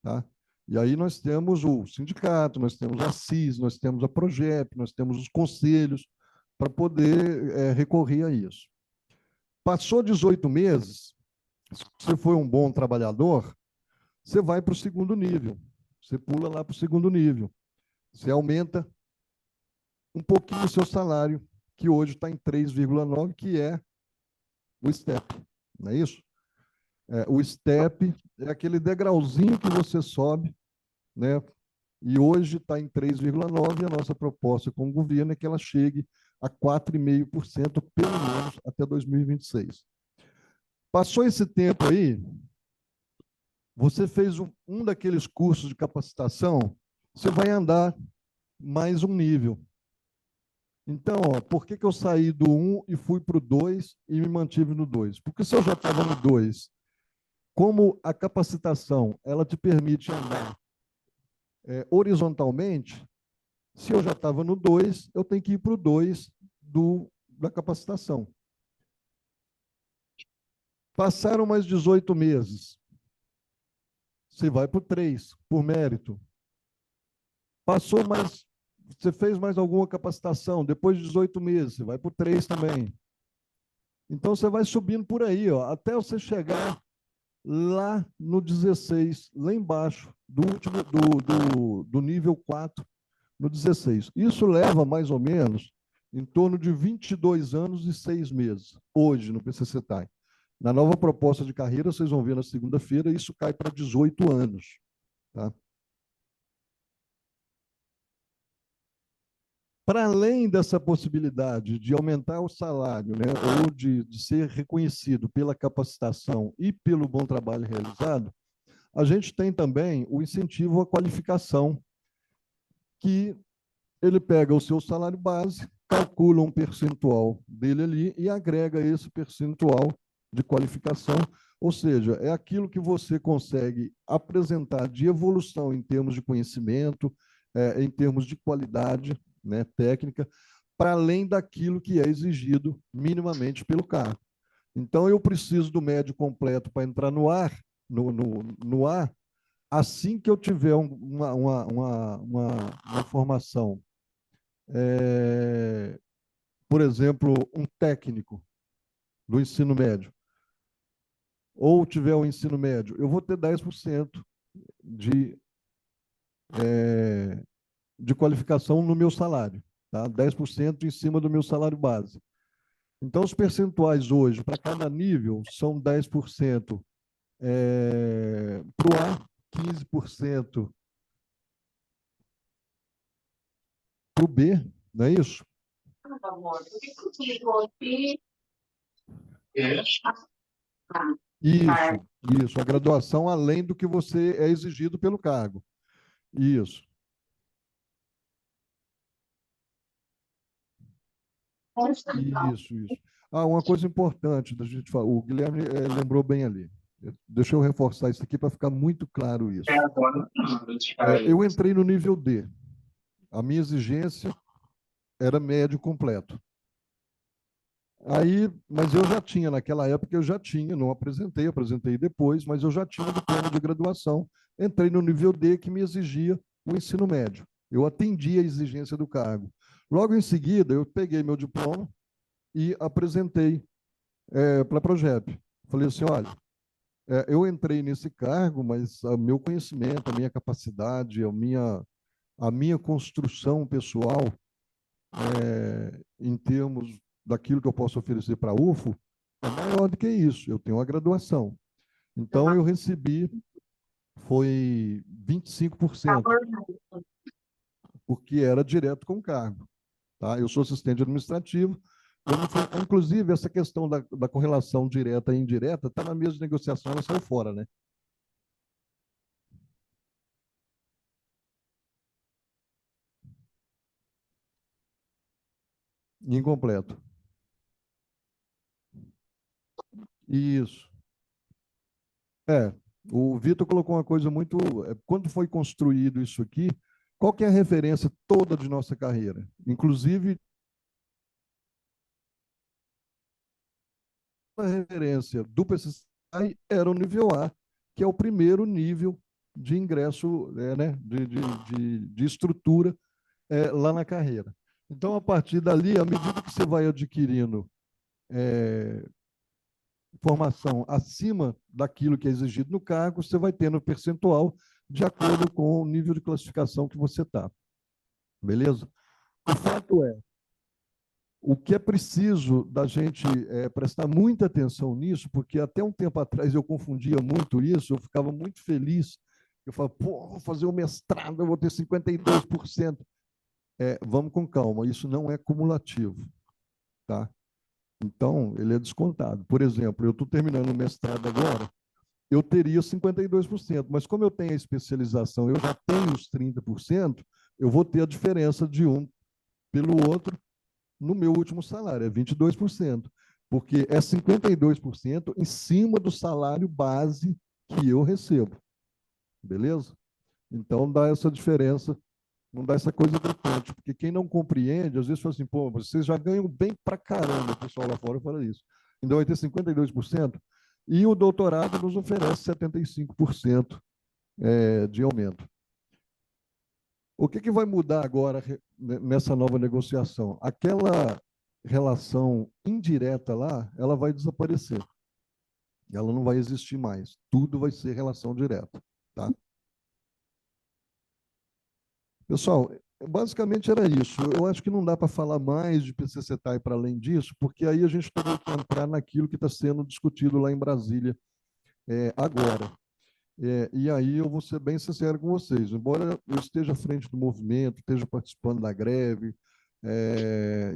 tá? E aí nós temos o sindicato, nós temos a CIS, nós temos a Progep, nós temos os conselhos para poder recorrer a isso. Passou 18 meses, se você foi um bom trabalhador, você vai para o segundo nível. Você pula lá para o segundo nível. Você aumenta um pouquinho o seu salário, que hoje está em 3,9, que é o STEP, não é isso? O STEP é aquele degrauzinho que você sobe, né? E hoje está em 3,9, e a nossa proposta com o governo é que ela chegue a 4,5%, pelo menos, até 2026. Passou esse tempo aí, você fez um daqueles cursos de capacitação, você vai andar mais um nível. Então, ó, por que que eu saí do 1 e fui para o 2 e me mantive no 2? Porque se eu já estava no 2, como a capacitação ela te permite andar horizontalmente, se eu já estava no 2, eu tenho que ir para o 2 da capacitação. Passaram mais 18 meses. Você vai para o 3, por mérito. Passou mais, você fez mais alguma capacitação, depois de 18 meses, você vai para o 3 também. Então, você vai subindo por aí, ó, até você chegar lá no 16, lá embaixo, do nível 4, no 16. Isso leva mais ou menos em torno de 22 anos e 6 meses, hoje, no PCCETAI. Na nova proposta de carreira, vocês vão ver na segunda-feira, isso cai para 18 anos. Tá? Para além dessa possibilidade de aumentar o salário, né, ou de ser reconhecido pela capacitação e pelo bom trabalho realizado, a gente tem também o incentivo à qualificação, que ele pega o seu salário base, calcula um percentual dele ali e agrega esse percentual de qualificação, ou seja, é aquilo que você consegue apresentar de evolução em termos de conhecimento, em termos de qualidade, né, técnica, para além daquilo que é exigido minimamente pelo cargo. Então, eu preciso do médio completo para entrar no ar, assim que eu tiver uma formação, por exemplo, um técnico do ensino médio, ou tiver um ensino médio, eu vou ter 10% de, de qualificação no meu salário, tá? 10% em cima do meu salário base. Então, os percentuais hoje, para cada nível, são 10% para o A, 15% para o B, não é isso? Isso, a graduação além do que você é exigido pelo cargo. Isso. Isso. Ah, uma coisa importante da gente falar, o Guilherme lembrou bem ali. Deixa eu reforçar isso aqui para ficar muito claro isso. Eu entrei no nível D. A minha exigência era médio completo. Aí, mas eu já tinha, naquela época, eu já tinha, não apresentei depois, mas eu já tinha o diploma de graduação. Entrei no nível D, que me exigia o ensino médio. Eu atendi a exigência do cargo. Logo em seguida, eu peguei meu diploma e apresentei para a Progep. Falei assim, olha, eu entrei nesse cargo, mas o meu conhecimento, a minha capacidade, a minha construção pessoal, em termos daquilo que eu posso oferecer para a UFO, é maior do que isso. Eu tenho uma graduação. Então, eu recebi, foi 25%, porque era direto com o cargo. Tá? Eu sou assistente administrativo. Inclusive, essa questão da correlação direta e indireta está na mesa de negociação, ela saiu fora, né? Incompleto. Isso. O Vitor colocou uma coisa muito. Quando foi construído isso aqui, qual que é a referência toda de nossa carreira? Inclusive, a referência do PCCI era o nível A, que é o primeiro nível de ingresso, né, de estrutura lá na carreira. Então, a partir dali, à medida que você vai adquirindo formação acima daquilo que é exigido no cargo, você vai tendo percentual de acordo com o nível de classificação que você está. Beleza? O fato é, o que é preciso da gente prestar muita atenção nisso, porque até um tempo atrás eu confundia muito isso, eu ficava muito feliz, eu falava, pô, vou fazer o mestrado, eu vou ter 52%. Vamos com calma, isso não é cumulativo, tá? Então, ele é descontado. Por exemplo, eu estou terminando o mestrado agora, eu teria 52%, mas como eu tenho a especialização, eu já tenho os 30%, eu vou ter a diferença de um pelo outro, no meu último salário, é 22%, porque é 52% em cima do salário base que eu recebo. Beleza? Então dá essa diferença, não dá essa coisa gritante, porque quem não compreende, às vezes fala assim, pô, vocês já ganham bem pra caramba, o pessoal lá fora fala isso. Então vai ter 52%, e o doutorado nos oferece 75% de aumento. O que vai mudar agora nessa nova negociação? Aquela relação indireta lá, ela vai desaparecer. Ela não vai existir mais. Tudo vai ser relação direta, tá? Pessoal, basicamente era isso. Eu acho que não dá para falar mais de PCCETAI para além disso, porque aí a gente teria que entrar naquilo que está sendo discutido lá em Brasília agora. E aí eu vou ser bem sincero com vocês. Embora eu esteja à frente do movimento, esteja participando da greve,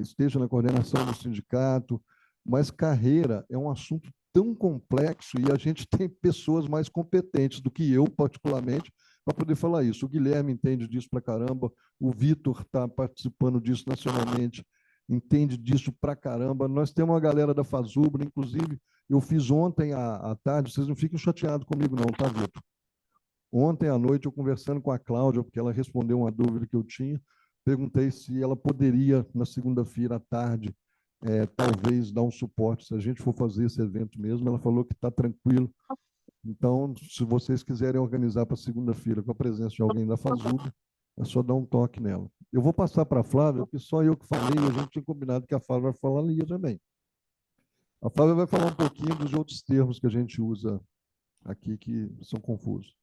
esteja na coordenação do sindicato, mas carreira é um assunto tão complexo e a gente tem pessoas mais competentes do que eu, particularmente, para poder falar isso. O Guilherme entende disso para caramba, o Vitor está participando disso nacionalmente, entende disso para caramba. Nós temos uma galera da Fazubra, inclusive, eu fiz ontem à tarde, vocês não fiquem chateados comigo não, tá, Vitor? Ontem à noite, eu conversando com a Cláudia, porque ela respondeu uma dúvida que eu tinha, perguntei se ela poderia, na segunda-feira à tarde, talvez dar um suporte, se a gente for fazer esse evento mesmo. Ela falou que está tranquilo. Então, se vocês quiserem organizar para segunda-feira com a presença de alguém da Fazub, é só dar um toque nela. Eu vou passar para a Flávia, porque só eu que falei, a gente tinha combinado que a Flávia vai falar ali também. A Flávia vai falar um pouquinho dos outros termos que a gente usa aqui que são confusos.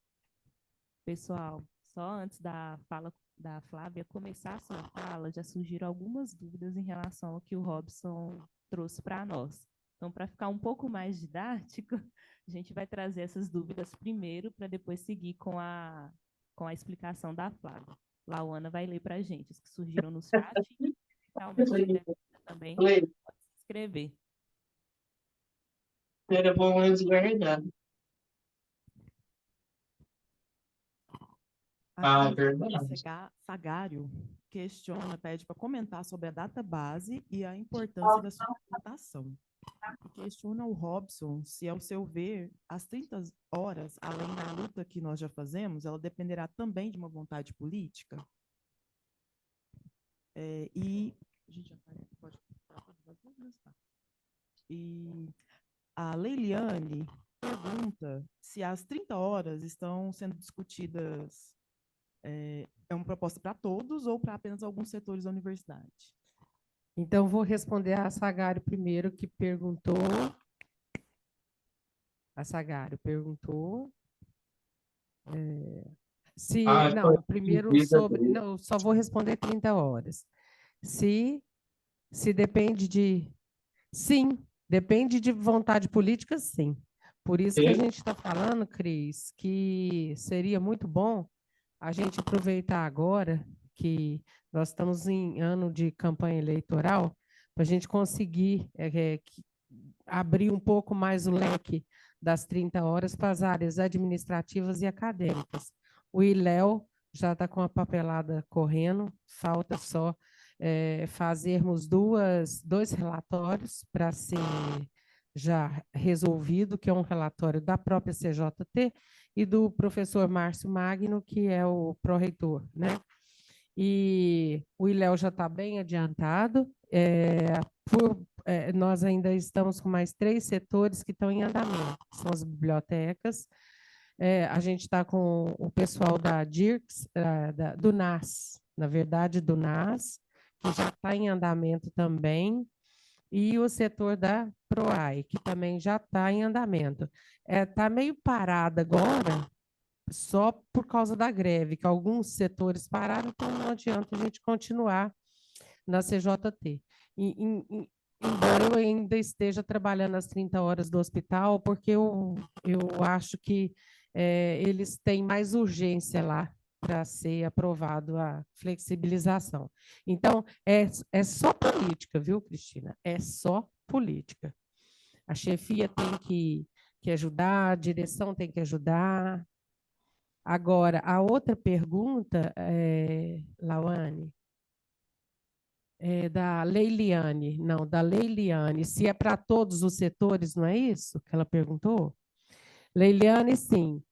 Pessoal, só antes da fala da Flávia começar a sua fala, já surgiram algumas dúvidas em relação ao que o Robson trouxe para nós. Então, para ficar um pouco mais didático, a gente vai trazer essas dúvidas primeiro, para depois seguir com a explicação da Flávia. Lauana vai ler para a gente as que surgiram no chat, e realmente também pode se inscrever. Era bom antes guardar. Verdade. Sagário questiona, pede para comentar sobre a data base e a importância da sua implantação. Questiona o Robson se, ao seu ver, as 30 horas, além da luta que nós já fazemos, ela dependerá também de uma vontade política? E a gente já pode e a Leiliane pergunta se as 30 horas estão sendo discutidas, é uma proposta para todos ou para apenas alguns setores da universidade? Então, vou responder a Sagário primeiro, que perguntou. A Sagário perguntou. Não, primeiro sobre. Não, só vou responder 30 horas. Se depende de. Sim, depende de vontade política, sim. Por isso que a gente está falando, Cris, que seria muito bom a gente aproveitar agora que nós estamos em ano de campanha eleitoral, para a gente conseguir abrir um pouco mais o leque das 30 horas para as áreas administrativas e acadêmicas. O ILEO já está com a papelada correndo, falta só fazermos dois relatórios para ser já resolvido, que é um relatório da própria CJT e do professor Márcio Magno, que é o pró-reitor, né? E o ILEO já está bem adiantado, nós ainda estamos com mais 3 setores que estão em andamento, são as bibliotecas, a gente está com o pessoal da DIRCS, do NAS, na verdade do NAS, que já está em andamento também, e o setor da PROAI, que também já está em andamento. Está meio parado agora, só por causa da greve, que alguns setores pararam, então não adianta a gente continuar na CJT. Embora eu ainda esteja trabalhando as 30 horas do hospital, porque eu acho que eles têm mais urgência lá para ser aprovado a flexibilização. Então, é só política, viu, Cristina? É só política. A chefia tem que ajudar, a direção tem que ajudar. Agora, a outra pergunta, Lauane, Da Leiliane, não, da Leiliane, se é para todos os setores, não é isso que ela perguntou? Leiliane, sim.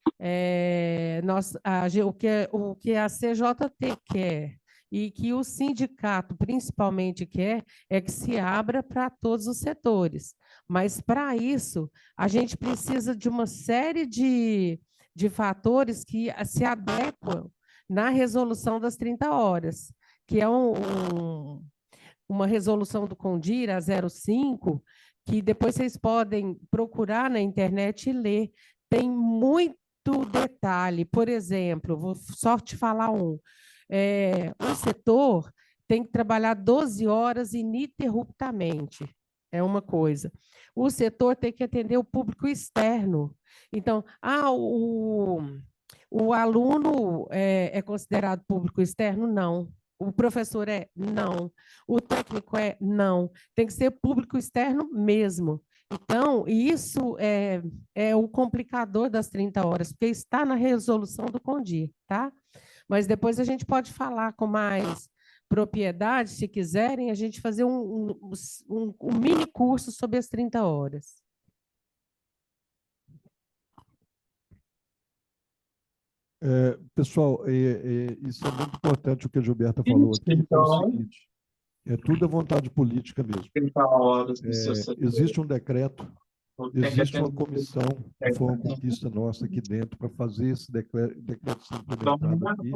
O que a CJT quer e que o sindicato principalmente quer é que se abra para todos os setores. Mas, para isso, a gente precisa de uma série de fatores que se adequam na resolução das 30 horas, que é uma resolução do CONDIR, a 05, que depois vocês podem procurar na internet e ler. Tem muito detalhe. Por exemplo, vou só te falar um. O setor tem que trabalhar 12 horas ininterruptamente. É uma coisa. O setor tem que atender o público externo. Então, o aluno é considerado público externo? Não. O professor é? Não. O técnico é? Não. Tem que ser público externo mesmo. Então, isso é o complicador das 30 horas, porque está na resolução do CONDIR, tá? Mas depois a gente pode falar com mais propriedade, se quiserem, a gente fazer um mini curso sobre as 30 horas. Pessoal, isso é muito importante o que a Gilberta falou aqui, é o seguinte, tudo é vontade política mesmo. 30 horas do seu setor. Existe um decreto, existe uma comissão, que foi uma Certo. conquista nossa aqui dentro, para fazer esse decreto ser implementado aqui.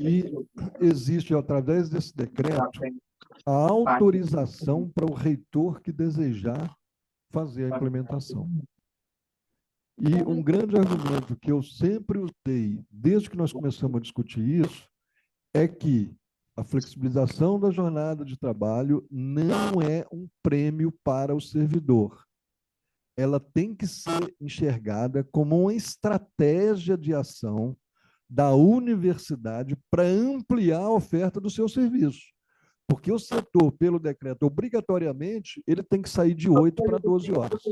E existe, através desse decreto, a autorização para o reitor que desejar fazer a implementação. E um grande argumento que eu sempre usei, desde que nós começamos a discutir isso, é que a flexibilização da jornada de trabalho não é um prêmio para o servidor. Ela tem que ser enxergada como uma estratégia de ação da universidade para ampliar a oferta do seu serviço. Porque o setor, pelo decreto, obrigatoriamente, ele tem que sair de 8 para 12 horas.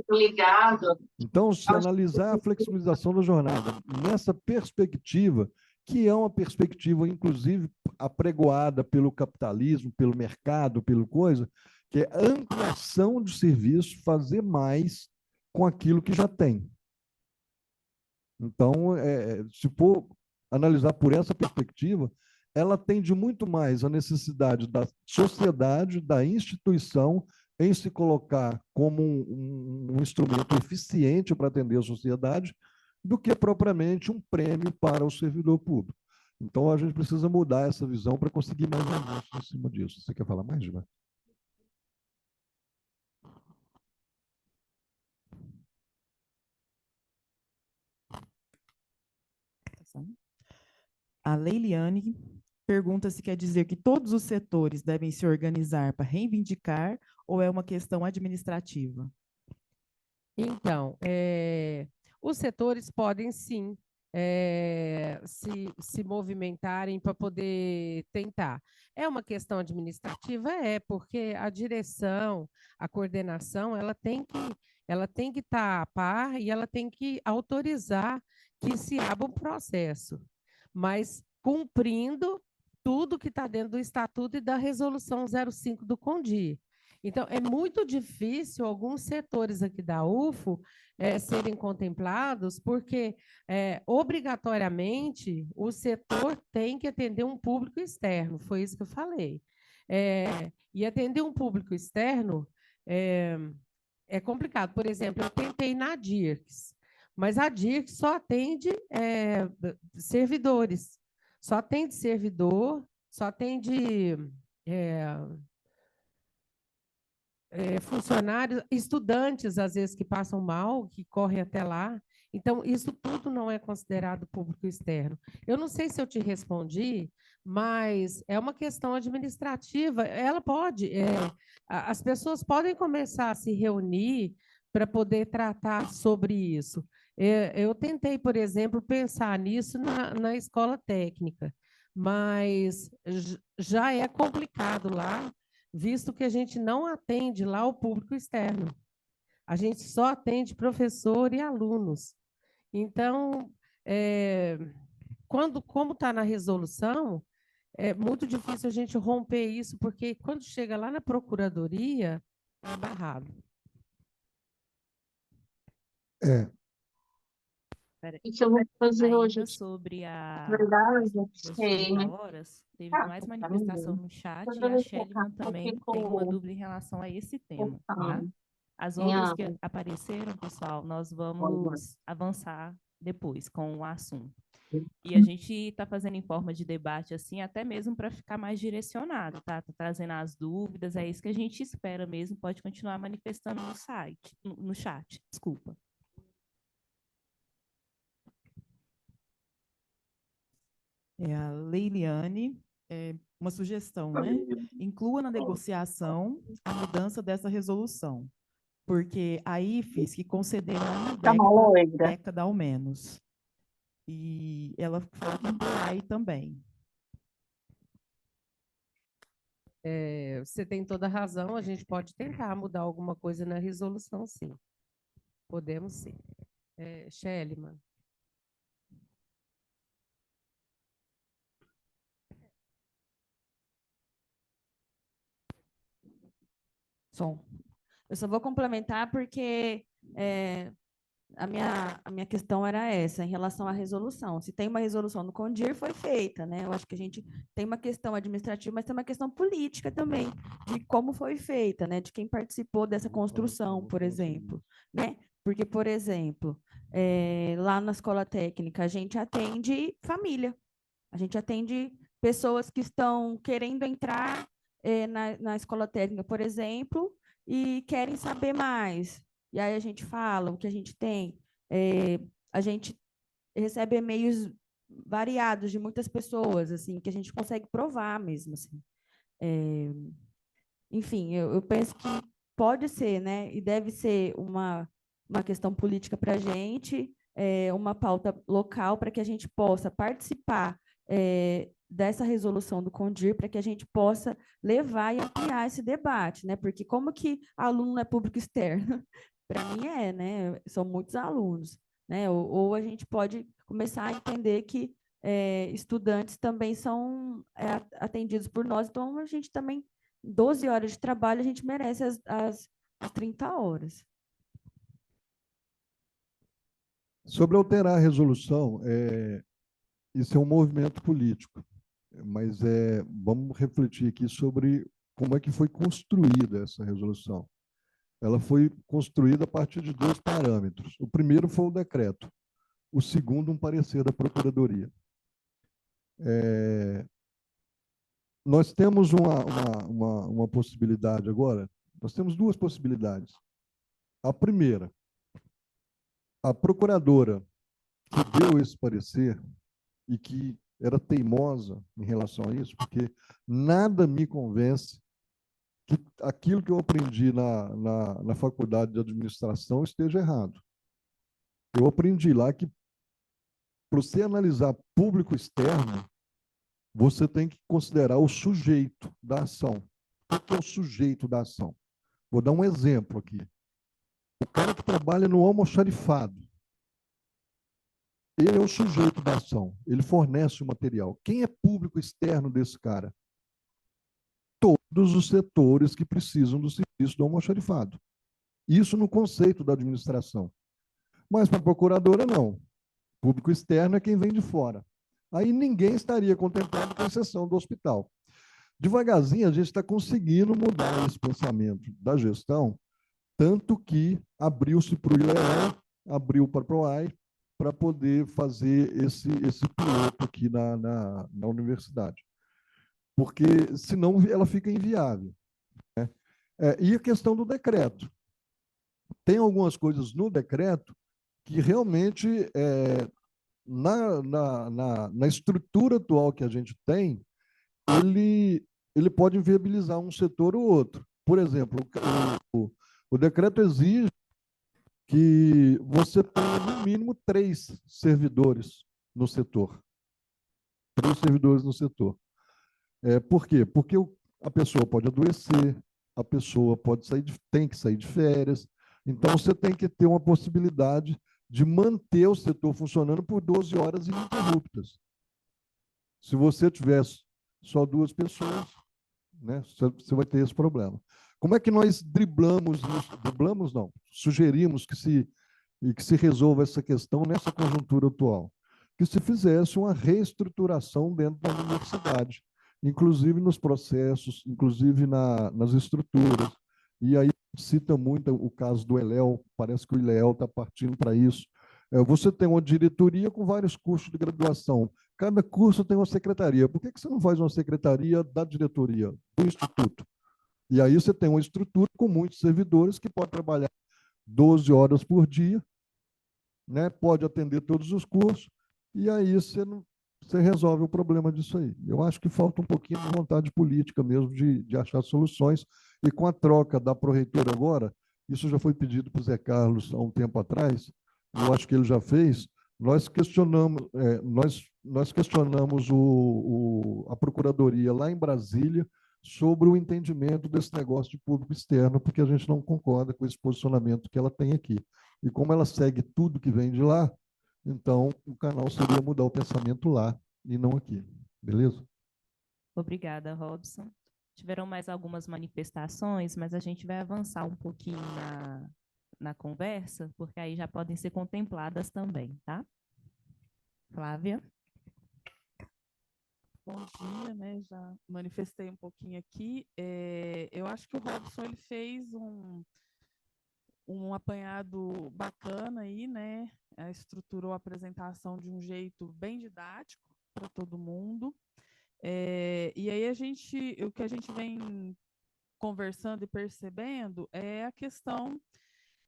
Ligado. Então, se analisar a flexibilização da jornada nessa perspectiva, que é uma perspectiva, inclusive, apregoada pelo capitalismo, pelo mercado, pelo coisa, que é ampliação de serviço, fazer mais com aquilo que já tem. Então, se for analisar por essa perspectiva, ela atende muito mais a necessidade da sociedade, da instituição, em se colocar como um instrumento eficiente para atender a sociedade, do que propriamente um prêmio para o servidor público. Então, a gente precisa mudar essa visão para conseguir mais avanços em cima disso. Você quer falar mais, Gilberto? A Leiliane pergunta se quer dizer que todos os setores devem se organizar para reivindicar ou é uma questão administrativa? Então, os setores podem sim se movimentarem para poder tentar. É uma questão administrativa? Porque a direção, a coordenação, ela tem que estar a par e ela tem que autorizar que se abra um processo, mas cumprindo tudo que está dentro do Estatuto e da Resolução 05 do CONDIR. Então, é muito difícil alguns setores aqui da UFO serem contemplados, porque, obrigatoriamente, o setor tem que atender um público externo, foi isso que eu falei. E atender um público externo é complicado. Por exemplo, eu tentei na DIRCS, mas a DIRCS só atende servidores, só atende servidor, só atende funcionários, estudantes, às vezes, que passam mal, que correm até lá. Então, isso tudo não é considerado público externo. Eu não sei se eu te respondi, mas é uma questão administrativa. Ela pode, as pessoas podem começar a se reunir para poder tratar sobre isso. Eu tentei, por exemplo, pensar nisso na escola técnica, mas já é complicado lá, visto que a gente não atende lá o público externo. A gente só atende professor e alunos. Então, como está na resolução, é muito difícil a gente romper isso, porque quando chega lá na procuradoria, é barrado. É, Isso eu vou fazer hoje. Ainda sobre Na as verdade, 30 horas, teve mais manifestação no chat e a Shellyman também tem uma dúvida em relação a esse tema, tá? As outras que apareceram, pessoal, nós vamos avançar depois com o assunto. E a gente está fazendo em forma de debate assim, até mesmo para ficar mais direcionado, tá? Tá trazendo as dúvidas, é isso que a gente espera mesmo, pode continuar manifestando no site, no chat, desculpa. A Leiliane, uma sugestão, né? Inclua na negociação a mudança dessa resolução, porque a IFES que concedeu uma década ao menos. E ela fala que por aí também. Você tem toda a razão, a gente pode tentar mudar alguma coisa na resolução, sim. Podemos, sim. Shellyman. Eu só vou complementar porque a minha questão era essa, em relação à resolução. Se tem uma resolução no CONDIR, foi feita, né? Eu acho que a gente tem uma questão administrativa, mas tem uma questão política também, de como foi feita, né? De quem participou dessa construção, por exemplo, né? Porque, por exemplo, lá na escola técnica, a gente atende família, a gente atende pessoas que estão querendo entrar na escola técnica, por exemplo, e querem saber mais. E aí a gente fala o que a gente tem. A gente recebe e-mails variados de muitas pessoas, assim, que a gente consegue provar mesmo, assim. Enfim, eu penso que pode ser, né, e deve ser uma questão política para a gente, uma pauta local para que a gente possa participar dessa resolução do CONDIR, para que a gente possa levar e ampliar esse debate, né? Porque como que aluno é público externo? Para mim né? São muitos alunos, né? Ou a gente pode começar a entender que estudantes também são atendidos por nós, então a gente também 12 horas de trabalho, a gente merece as 30 horas. sobre alterar a resolução, isso é um movimento político, mas vamos refletir aqui sobre como é que foi construída essa resolução. Ela foi construída a partir de dois parâmetros. O primeiro foi o decreto, o segundo, um parecer da Procuradoria. Nós temos uma possibilidade agora, nós temos duas possibilidades. A primeira, a procuradora que deu esse parecer e que era teimosa em relação a isso, porque nada me convence que aquilo que eu aprendi na faculdade de administração esteja errado. Eu aprendi lá que, para você analisar público externo, você tem que considerar o sujeito da ação. O que é o sujeito da ação? Vou dar um exemplo aqui. O cara que trabalha no almoxarifado, ele é o sujeito da ação, ele fornece o material. Quem é público externo desse cara? Todos os setores que precisam do serviço do almoxarifado. Isso no conceito da administração. Mas para a procuradora, não. Público externo é quem vem de fora. Aí ninguém estaria contemplado com exceção do hospital. Devagarzinho, a gente está conseguindo mudar esse pensamento da gestão, tanto que abriu-se para o ILEA, abriu para o PROAI, para poder fazer esse piloto aqui na universidade. Porque, senão, ela fica inviável. Né? E a questão do decreto. Tem algumas coisas no decreto que realmente, na estrutura atual que a gente tem, ele pode inviabilizar um setor ou outro. Por exemplo, o decreto exige que você tenha, no mínimo, 3 servidores no setor. 3 servidores no setor. Por quê? Porque a pessoa pode adoecer, a pessoa tem que sair de férias, então você tem que ter uma possibilidade de manter o setor funcionando por 12 horas ininterruptas. Se você tivesse só 2 pessoas, né? Você vai ter esse problema. Como é que nós driblamos isso? Driblamos não, sugerimos que se resolva essa questão nessa conjuntura atual? Que se fizesse uma reestruturação dentro da universidade, inclusive nos processos, inclusive nas estruturas. E aí cita muito o caso do ELEL, parece que o ILEL está partindo para isso. Você tem uma diretoria com vários cursos de graduação. Cada curso tem uma secretaria. Por que você não faz uma secretaria da diretoria, do instituto? E aí você tem uma estrutura com muitos servidores que pode trabalhar 12 horas por dia, né? Pode atender todos os cursos, e aí você resolve o problema disso aí. Eu acho que falta um pouquinho de vontade política mesmo de achar soluções, e com a troca da pró-reitora agora, isso já foi pedido para o Zé Carlos há um tempo atrás, eu acho que ele já fez, nós questionamos, nós questionamos a Procuradoria lá em Brasília sobre o entendimento desse negócio de público externo, porque a gente não concorda com esse posicionamento que ela tem aqui. E como ela segue tudo que vem de lá, então o canal seria mudar o pensamento lá e não aqui. Beleza? Obrigada, Robson. Tiveram mais algumas manifestações, mas a gente vai avançar um pouquinho na conversa, porque aí já podem ser contempladas também, tá? Flávia? Bom dia, né? Já manifestei um pouquinho aqui. Eu acho que o Robson ele fez um apanhado bacana aí, né? Estruturou a apresentação de um jeito bem didático para todo mundo. E aí o que a gente vem conversando e percebendo é a questão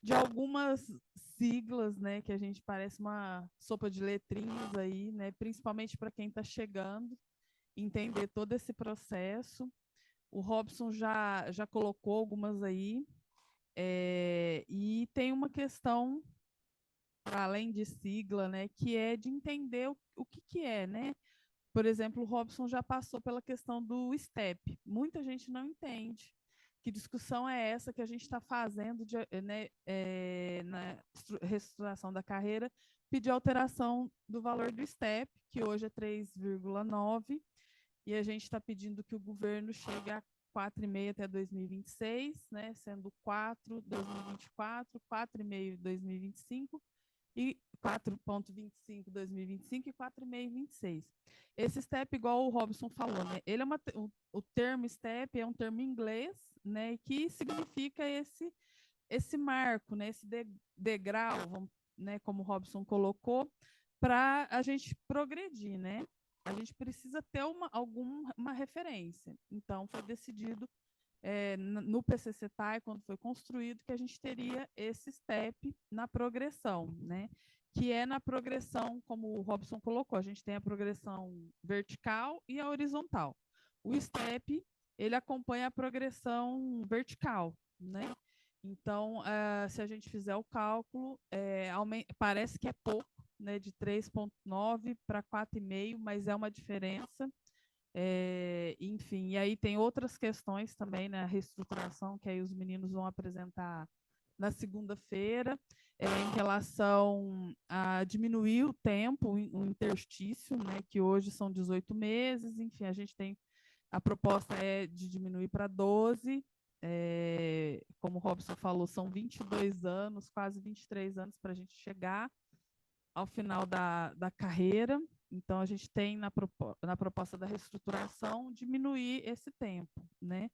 de algumas siglas, né, que a gente parece uma sopa de letrinhas aí, né, principalmente para quem está chegando, entender todo esse processo. O Robson já colocou algumas aí, e tem uma questão, além de sigla, né, que é de entender o que é, né? Por exemplo, o Robson já passou pela questão do STEP. Muita gente não entende. Que discussão é essa que a gente está fazendo né, na reestruturação da carreira, pedir alteração do valor do STEP, que hoje é 3,9, e a gente está pedindo que o governo chegue a 4,5 até 2026, né, sendo 4 2024, 4,5 2025 e 4,25 2025 e 4,5 26. Esse STEP, igual o Robson falou, né? Ele é o termo STEP é um termo em inglês, né? Que significa esse marco, né? Esse degrau, né? Como o Robson colocou, para a gente progredir, né? A gente precisa ter alguma referência. Então, foi decidido no PCC-TAI, quando foi construído, que a gente teria esse STEP na progressão, né? Que é na progressão, como o Robson colocou, a gente tem a progressão vertical e a horizontal. O STEP, ele acompanha a progressão vertical, né? Então, se a gente fizer o cálculo, parece que é pouco, né, de 3,9 para 4,5, mas é uma diferença. Enfim, e aí tem outras questões também na reestruturação que aí os meninos vão apresentar na segunda-feira, em relação a diminuir o tempo, o interstício, né, que hoje são 18 meses, enfim, a gente tem, a proposta é de diminuir para 12, como o Robson falou, são 22 anos, quase 23 anos para a gente chegar ao final da carreira. Então, a gente tem na proposta da reestruturação diminuir esse tempo, né?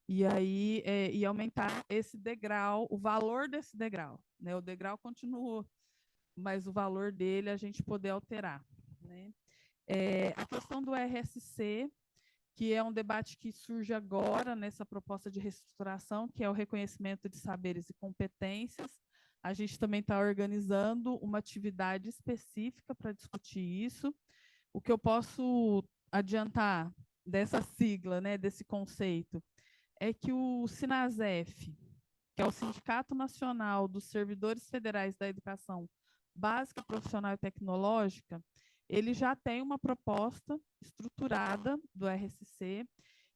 E aí e aumentar esse degrau, o valor desse degrau, né? O degrau continua, mas o valor dele a gente poder alterar, né? A questão do RSC, que é um debate que surge agora nessa proposta de reestruturação, que é o reconhecimento de saberes e competências. A gente também está organizando uma atividade específica para discutir isso. O que eu posso adiantar dessa sigla, né, desse conceito, é que o SINASEF, que é o Sindicato Nacional dos Servidores Federais da Educação Básica, Profissional e Tecnológica, ele já tem uma proposta estruturada do RSC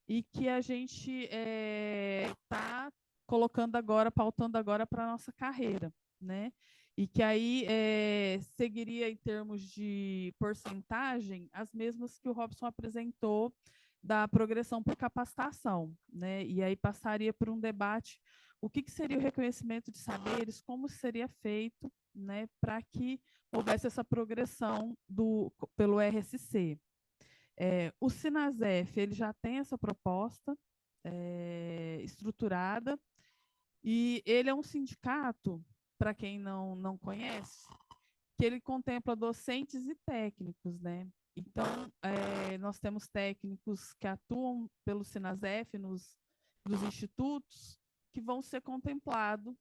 e que a gente está colocando agora, pautando agora para a nossa carreira, né? E que aí seguiria em termos de porcentagem as mesmas que o Robson apresentou da progressão por capacitação, né? E aí passaria por um debate o que seria o reconhecimento de saberes, como seria feito, né, para que houvesse essa progressão pelo RSC. O Sinasef ele já tem essa proposta estruturada, e ele é um sindicato, para quem não conhece, que ele contempla docentes e técnicos, né? Então, nós temos técnicos que atuam pelo Sinasef nos institutos, que vão ser contemplados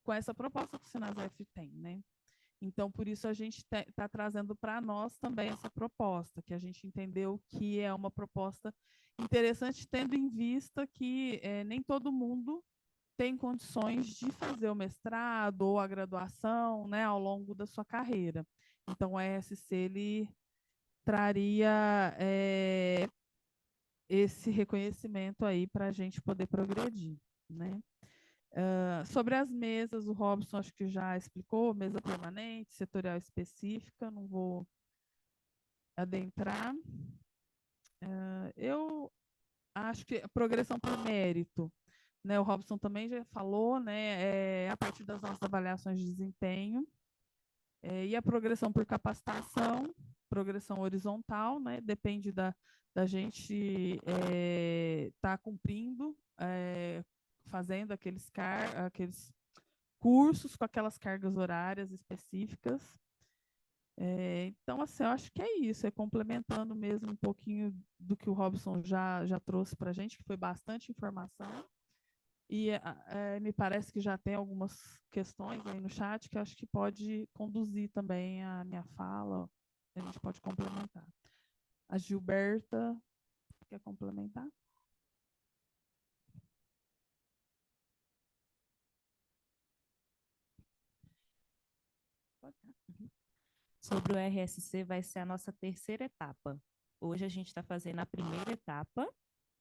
com essa proposta que o Sinasef tem, né? Então, por isso, a gente está trazendo para nós também essa proposta, que a gente entendeu que é uma proposta interessante, tendo em vista que nem todo mundo tem condições de fazer o mestrado ou a graduação, né, ao longo da sua carreira. Então, o ESC ele traria esse reconhecimento aí para a gente poder progredir, né? Sobre as mesas, o Robson acho que já explicou, mesa permanente, setorial específica, não vou adentrar. Eu acho que a progressão por mérito, né, o Robson também já falou, né, a partir das nossas avaliações de desempenho, e a progressão por capacitação, progressão horizontal, né, depende da gente estar cumprindo, fazendo aqueles cursos com aquelas cargas horárias específicas. Então, assim, eu acho que é isso, complementando mesmo um pouquinho do que o Robson já trouxe para a gente, que foi bastante informação. E me parece que já tem algumas questões aí no chat que eu acho que pode conduzir também a minha fala, a gente pode complementar. A Gilberta quer complementar? Sobre o RSC, vai ser a nossa terceira etapa. Hoje a gente está fazendo a primeira etapa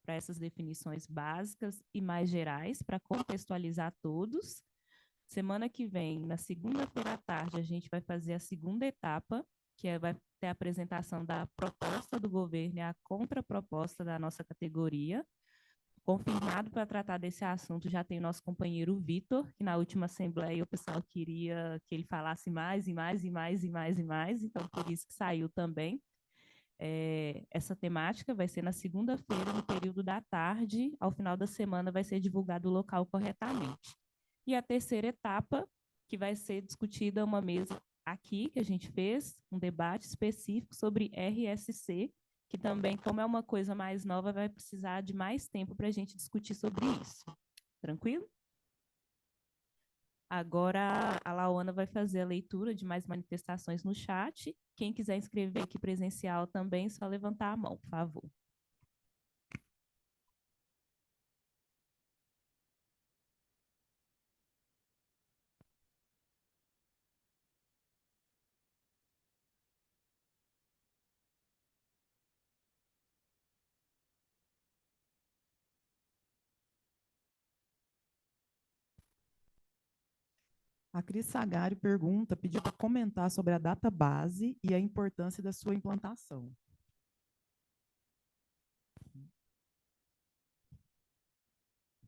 para essas definições básicas e mais gerais, para contextualizar todos. Semana que vem, na segunda-feira à tarde, a gente vai fazer a segunda etapa, que vai ter a apresentação da proposta do governo e a contraproposta da nossa categoria. Confirmado para tratar desse assunto já tem o nosso companheiro Vitor, que na última assembleia o pessoal queria que ele falasse mais e mais e mais e mais e mais, então por isso que saiu também. Essa temática vai ser na segunda-feira, no período da tarde, ao final da semana vai ser divulgado o local corretamente. E a terceira etapa, que vai ser discutida uma mesa aqui, que a gente fez, um debate específico sobre RSC, que também, como é uma coisa mais nova, vai precisar de mais tempo para a gente discutir sobre isso. Tranquilo? Agora, a Lauana vai fazer a leitura de mais manifestações no chat. Quem quiser inscrever aqui presencial também, só levantar a mão, por favor. A Cris Sagari pediu para comentar sobre a database e a importância da sua implantação.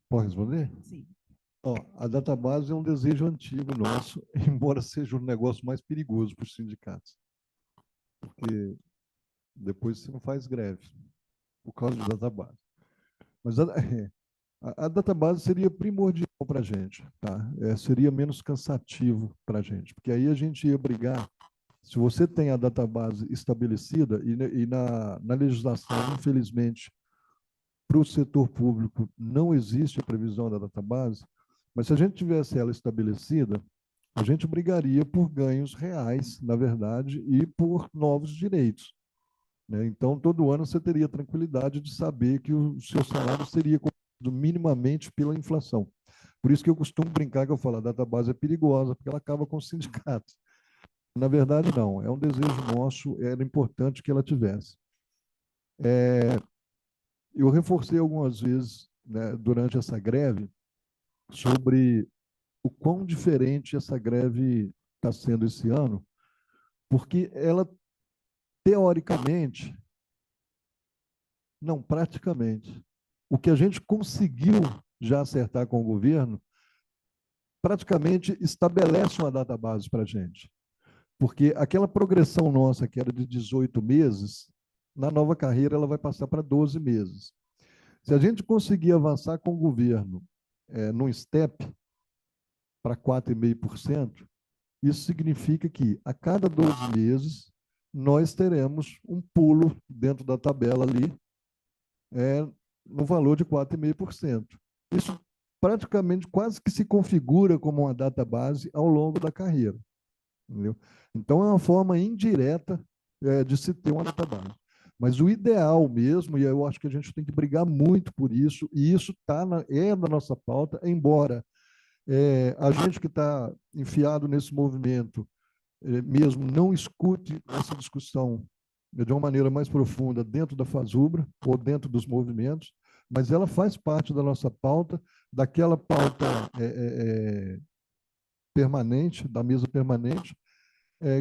Pode responder? Sim. A database é um desejo antigo nosso, embora seja um negócio mais perigoso para os sindicatos. Porque depois você não faz greve por causa da database. Mas a database seria primordial para a gente, tá? Seria menos cansativo para a gente, porque aí a gente ia brigar. Se você tem a database estabelecida, e na legislação, infelizmente, para o setor público não existe a previsão da database, mas se a gente tivesse ela estabelecida, a gente brigaria por ganhos reais, na verdade, e por novos direitos, né? Então, todo ano você teria tranquilidade de saber que o seu salário seria minimamente pela inflação. Por isso que eu costumo brincar que eu falo, a database é perigosa, porque ela acaba com os sindicatos. Na verdade, não. É um desejo nosso, era importante que ela tivesse. Eu reforcei algumas vezes, né, durante essa greve, sobre o quão diferente essa greve está sendo esse ano, porque ela, teoricamente, Não, praticamente. O que a gente conseguiu já acertar com o governo, praticamente estabelece uma database para a gente. Porque aquela progressão nossa, que era de 18 meses, na nova carreira ela vai passar para 12 meses. Se a gente conseguir avançar com o governo num step para 4,5%, isso significa que a cada 12 meses nós teremos um pulo dentro da tabela ali, no valor de 4,5%. Isso praticamente quase que se configura como uma database ao longo da carreira. Entendeu? Então, é uma forma indireta de se ter uma database. Mas o ideal mesmo, e eu acho que a gente tem que brigar muito por isso, e isso é da nossa pauta, embora a gente que está enfiado nesse movimento mesmo não escute essa discussão de uma maneira mais profunda dentro da FASUBRA ou dentro dos movimentos, mas ela faz parte da nossa pauta, daquela pauta permanente, da mesa permanente,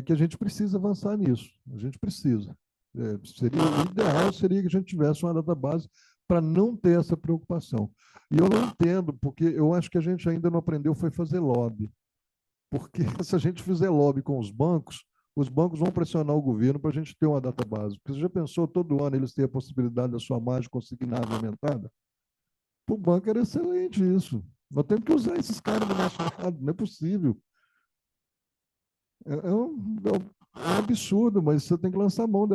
que a gente precisa avançar nisso. A gente precisa. O ideal seria que a gente tivesse uma database para não ter essa preocupação. E eu não entendo, porque eu acho que a gente ainda não aprendeu foi fazer lobby. Porque se a gente fizer lobby com os bancos vão pressionar o governo para a gente ter uma database. Porque você já pensou, todo ano eles têm a possibilidade da sua margem consignada aumentada? Para o banco era excelente isso. Nós temos que usar esses caras do nosso lado, não é possível. É um absurdo, mas você tem que lançar mão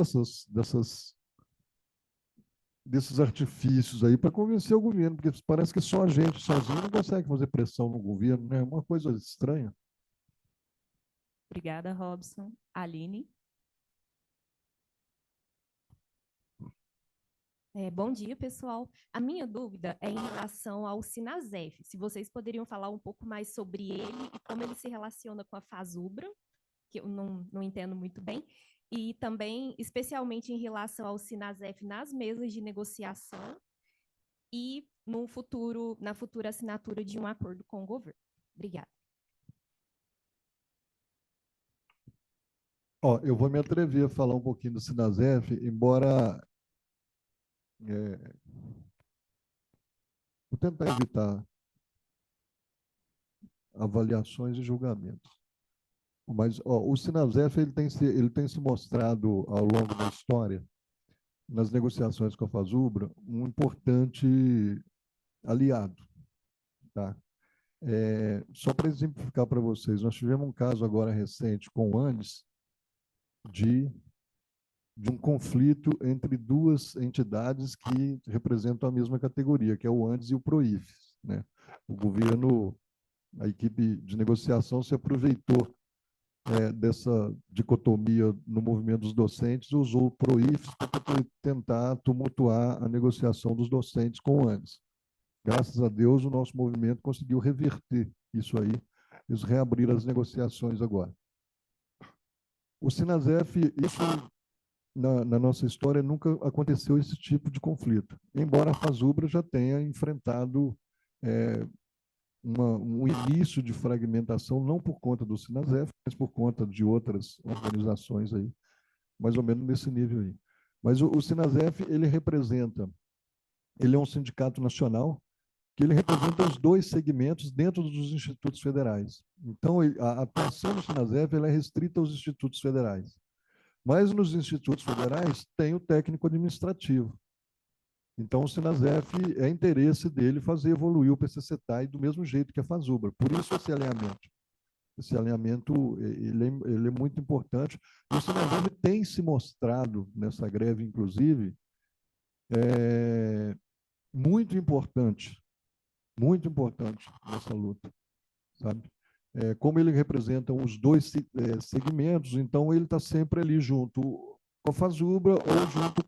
desses artifícios aí para convencer o governo, porque parece que só a gente sozinho não consegue fazer pressão no governo, né? É uma coisa estranha. Obrigada, Robson. Aline? Bom dia, pessoal. A minha dúvida é em relação ao Sinasef. Se vocês poderiam falar um pouco mais sobre ele e como ele se relaciona com a FASUBRA, que eu não entendo muito bem, e também, especialmente em relação ao Sinasef nas mesas de negociação e na futura assinatura de um acordo com o governo. Obrigada. Eu vou me atrever a falar um pouquinho do Sinasef, embora vou tentar evitar avaliações e julgamentos. Mas o Sinasef ele tem se mostrado ao longo da história, nas negociações com a FASUBRA, um importante aliado. Tá? Só para exemplificar para vocês, nós tivemos um caso agora recente com o Andes de um conflito entre duas entidades que representam a mesma categoria, que é o Andes e o Proifes, né? O governo, a equipe de negociação se aproveitou dessa dicotomia no movimento dos docentes e usou o Proifes para tentar tumultuar a negociação dos docentes com o Andes. Graças a Deus, o nosso movimento conseguiu reverter isso aí. Eles reabriram as negociações agora. O Sinasef, isso na nossa história nunca aconteceu esse tipo de conflito, embora a FASUBRA já tenha enfrentado um início de fragmentação, não por conta do Sinasef, mas por conta de outras organizações aí, mais ou menos nesse nível aí. Mas o Sinasef, ele é um sindicato nacional, que ele representa os dois segmentos dentro dos institutos federais. Então, a atuação do Sinasef é restrita aos institutos federais. Mas nos institutos federais tem o técnico administrativo. Então, o Sinasef é interesse dele fazer evoluir o PCCETAI do mesmo jeito que a FASUBRA. Por isso esse alinhamento. Esse alinhamento ele é muito importante. O Sinasef tem se mostrado, nessa greve, inclusive, muito importante nessa luta, sabe? Como ele representa os dois segmentos, então ele está sempre ali junto com a FASUBRA ou junto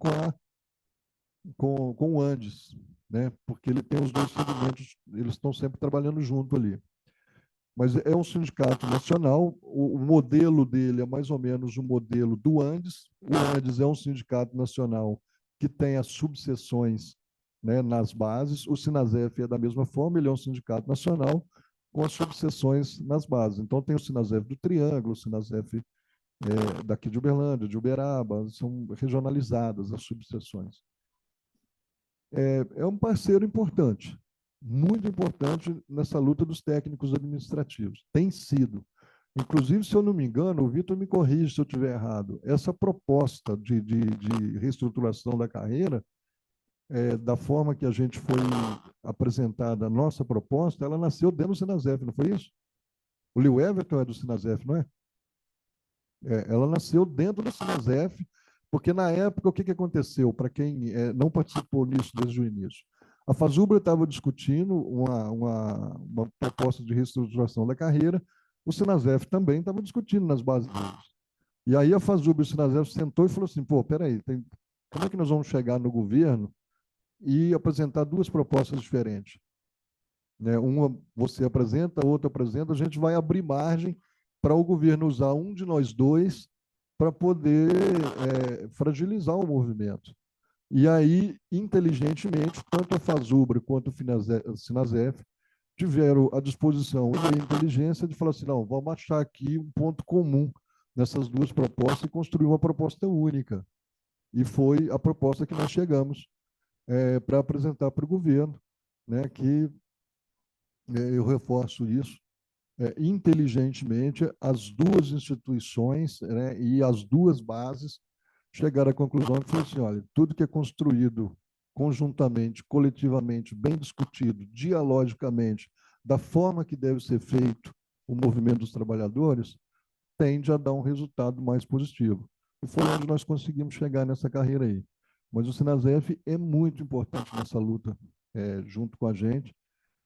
com o Andes, né? Porque ele tem os dois segmentos, eles estão sempre trabalhando junto ali. Mas é um sindicato nacional, o modelo dele é mais ou menos o modelo do Andes. O Andes é um sindicato nacional que tem as subseções, né, nas bases. O Sinasef é da mesma forma, ele é um sindicato nacional com as subseções nas bases. Então, tem o Sinasef do Triângulo, o Sinasef daqui de Uberlândia, de Uberaba, são regionalizadas as subseções. é um parceiro importante, muito importante nessa luta dos técnicos administrativos. Tem sido. Inclusive, se eu não me engano, o Vitor me corrige se eu estiver errado, essa proposta de reestruturação da carreira, da forma que a gente foi apresentada a nossa proposta, ela nasceu dentro do Sinasef, não foi isso? O Leo Everton é do Sinasef, não é? Ela nasceu dentro do Sinasef, porque na época o que aconteceu, para quem não participou nisso desde o início? A Fazubra estava discutindo uma proposta de reestruturação da carreira, o Sinasef também estava discutindo nas bases deles. E aí a Fazubra e o Sinasef sentou e falou assim, pô, peraí, como é que nós vamos chegar no governo e apresentar duas propostas diferentes? Né? Uma você apresenta, a outra apresenta, a gente vai abrir margem para o governo usar um de nós dois para poder fragilizar o movimento. E aí, inteligentemente, tanto a Fazubra quanto o Sinasef tiveram a disposição e a inteligência de falar assim, não, vamos achar aqui um ponto comum nessas duas propostas e construir uma proposta única. E foi a proposta que nós chegamos para apresentar para o governo, né, que eu reforço isso, inteligentemente, as duas instituições, né, e as duas bases chegaram à conclusão que foi assim, olha, tudo que é construído conjuntamente, coletivamente, bem discutido, dialogicamente, da forma que deve ser feito o movimento dos trabalhadores, tende a dar um resultado mais positivo. E foi onde nós conseguimos chegar nessa carreira aí. Mas o Sinasef é muito importante nessa luta junto com a gente,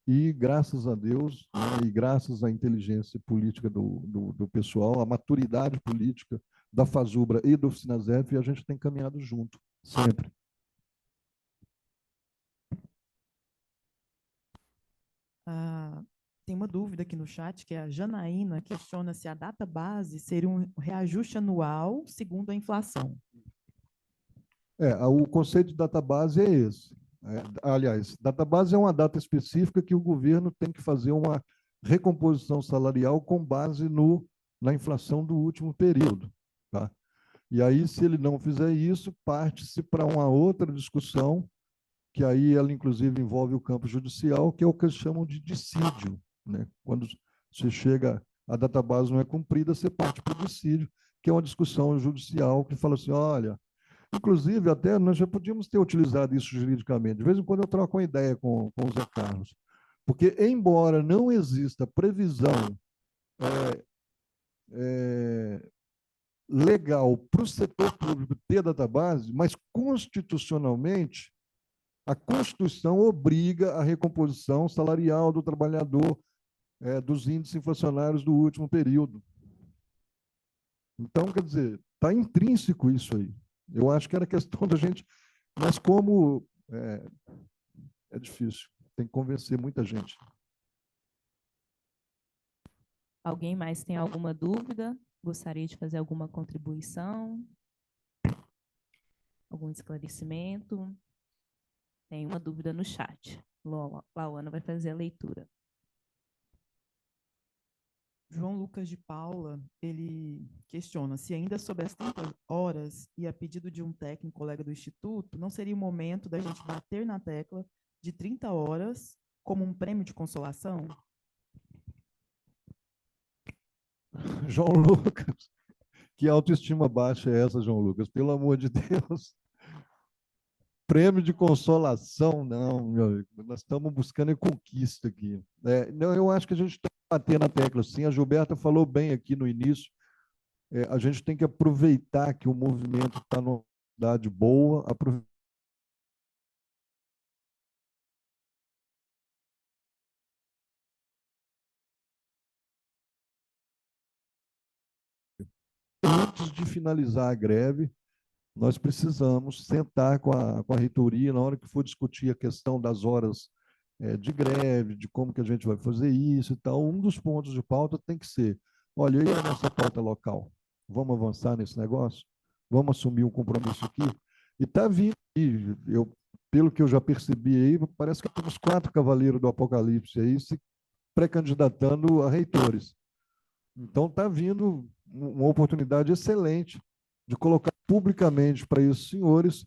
e graças a Deus, né, e graças à inteligência política do pessoal, à maturidade política da Fazubra e do Sinasef, a gente tem caminhado junto, sempre. Tem uma dúvida aqui no chat, que é a Janaína questiona se a data base seria um reajuste anual segundo a inflação. O conceito de data base é esse. Aliás, data base é uma data específica que o governo tem que fazer uma recomposição salarial com base na inflação do último período. Tá? E aí, se ele não fizer isso, parte-se para uma outra discussão, que aí ela, inclusive, envolve o campo judicial, que é o que eles chamam de dissídio. Né? Quando você chega, a data base não é cumprida, você parte para o dissídio, que é uma discussão judicial que fala assim, olha, inclusive, até nós já podíamos ter utilizado isso juridicamente. De vez em quando eu troco uma ideia com o Zé Carlos. Porque, embora não exista previsão legal para o setor público ter database, mas constitucionalmente, a Constituição obriga a recomposição salarial do trabalhador dos índices inflacionários do último período. Então, quer dizer, está intrínseco isso aí. Eu acho que era questão da gente, mas como é difícil, tem que convencer muita gente. Alguém mais tem alguma dúvida? Gostaria de fazer alguma contribuição? Algum esclarecimento? Tem uma dúvida no chat. Lauana vai fazer a leitura. João Lucas de Paula, ele questiona se ainda sobre as 30 horas e a pedido de um técnico colega do Instituto, não seria o momento da gente bater na tecla de 30 horas como um prêmio de consolação? João Lucas, que autoestima baixa é essa, João Lucas? Pelo amor de Deus. Prêmio de consolação, não, meu amigo. Nós estamos buscando a conquista aqui. Não, eu acho que a gente tem que bater na tecla, sim. A Gilberta falou bem aqui no início. A gente tem que aproveitar que o movimento está numa idade boa, antes de finalizar a greve, nós precisamos sentar com a reitoria na hora que for discutir a questão das horas de greve, de como que a gente vai fazer isso e tal. Um dos pontos de pauta tem que ser, olha, e a nossa pauta local? Vamos avançar nesse negócio? Vamos assumir um compromisso aqui? E está vindo, pelo que eu já percebi aí, parece que temos 4 cavaleiros do Apocalipse aí se pré-candidatando a reitores. Então está vindo uma oportunidade excelente de colocar publicamente para esses senhores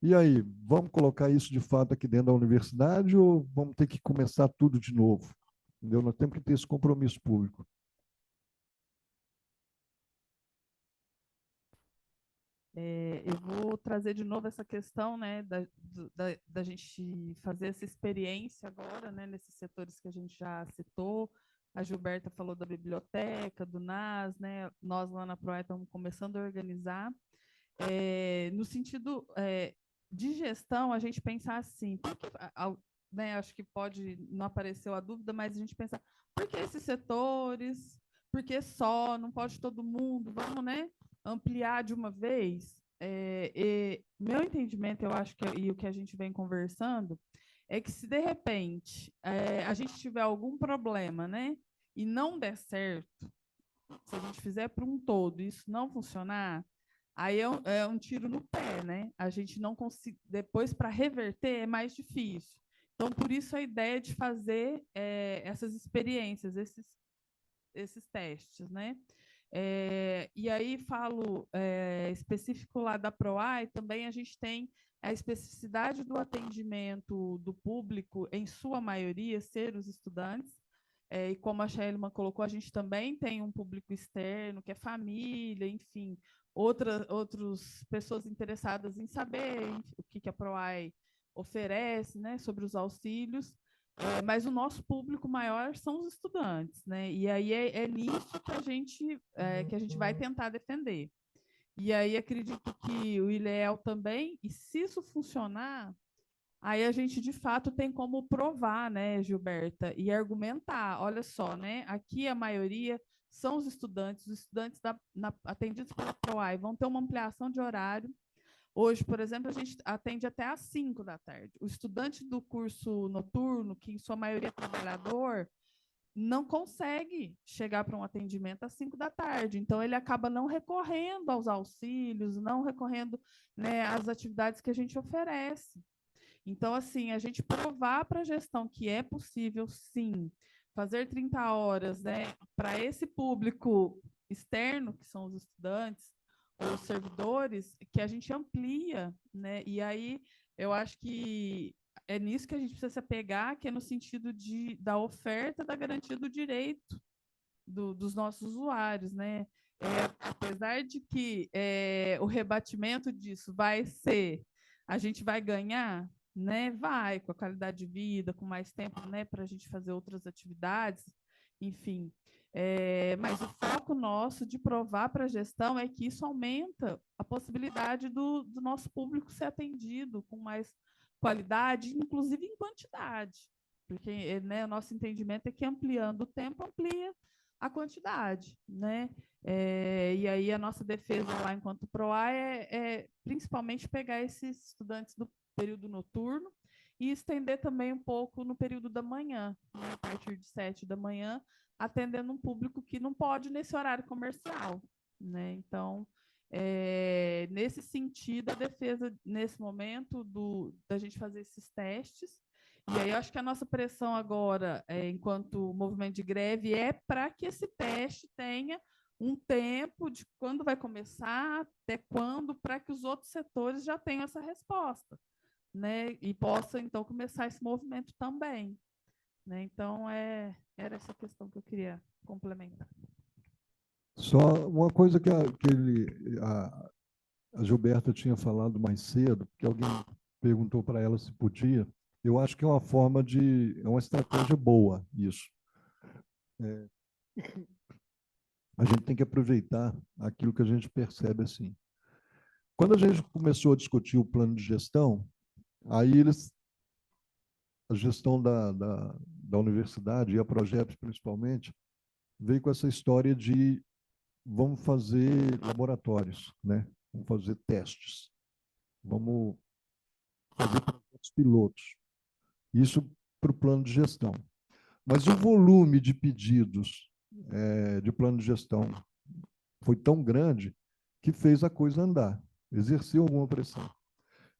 E aí, vamos colocar isso de fato aqui dentro da universidade ou vamos ter que começar tudo de novo? Entendeu? Nós temos que ter esse compromisso público. Eu vou trazer de novo essa questão, né, da gente fazer essa experiência agora, né, nesses setores que a gente já citou. A Gilberta falou da biblioteca, do NAS, né? Nós lá na PROE estamos começando a organizar. No sentido de gestão, a gente pensar assim, porque, né, acho que pode, não apareceu a dúvida, mas a gente pensa, por que esses setores? Por que só? Não pode todo mundo? Vamos, né, ampliar de uma vez? Meu entendimento, eu acho que, e o que a gente vem conversando, é que se de repente a gente tiver algum problema, né, e não der certo, se a gente fizer para um todo e isso não funcionar, aí é um tiro no pé, né? A gente não consegue. Depois, para reverter, é mais difícil. Então, por isso a ideia de fazer essas experiências, esses testes, né? E aí falo específico lá da PROAI, também a gente tem a especificidade do atendimento do público, em sua maioria, ser os estudantes. E como a Shelman colocou, a gente também tem um público externo, que é família, enfim, outras pessoas interessadas em saber o que a PROAI oferece, né, sobre os auxílios. Mas o nosso público maior são os estudantes, né? E aí é nisso que a gente vai tentar defender. E aí acredito que o ILEEL também, e se isso funcionar, aí a gente de fato tem como provar, né, Gilberta, e argumentar. Olha só, né? Aqui a maioria são os estudantes atendidos pela PROAI vão ter uma ampliação de horário. Hoje, por exemplo, a gente atende até às 5 da tarde. O estudante do curso noturno, que em sua maioria é trabalhador, não consegue chegar para um atendimento às 5 da tarde. Então, ele acaba não recorrendo aos auxílios, não recorrendo, né, às atividades que a gente oferece. Então, assim, a gente provar para a gestão que é possível, sim, fazer 30 horas, né, para esse público externo, que são os estudantes, os servidores, que a gente amplia, né? E aí eu acho que é nisso que a gente precisa se apegar, que é no sentido da oferta, da garantia do direito dos nossos usuários, né? Apesar de que o rebatimento disso vai ser, a gente vai ganhar, né? Vai, com a qualidade de vida, com mais tempo, né? Para a gente fazer outras atividades, enfim. Mas o foco nosso de provar para a gestão é que isso aumenta a possibilidade do nosso público ser atendido com mais qualidade, inclusive em quantidade, porque, né, o nosso entendimento é que ampliando o tempo amplia a quantidade, né? E aí a nossa defesa lá enquanto PROA é principalmente pegar esses estudantes do período noturno e estender também um pouco no período da manhã, né, a partir de 7 da manhã, atendendo um público que não pode nesse horário comercial, né? Então, nesse sentido, a defesa, nesse momento, da gente fazer esses testes. E aí, eu acho que a nossa pressão agora, enquanto movimento de greve, é para que esse teste tenha um tempo de quando vai começar, até quando, para que os outros setores já tenham essa resposta, né? E possa, então, começar esse movimento também. Né? Então, era essa questão que eu queria complementar. Só uma coisa que a Gilberta tinha falado mais cedo, que alguém perguntou para ela se podia. Eu acho que é uma forma é uma estratégia boa isso. A gente tem que aproveitar aquilo que a gente percebe assim. Quando a gente começou a discutir o plano de gestão, aí a gestão da universidade e a Projetos principalmente, veio com essa história de vamos fazer laboratórios, né? Vamos fazer testes, vamos fazer projetos pilotos. Isso para o plano de gestão. Mas o volume de pedidos de plano de gestão foi tão grande que fez a coisa andar, exerceu alguma pressão.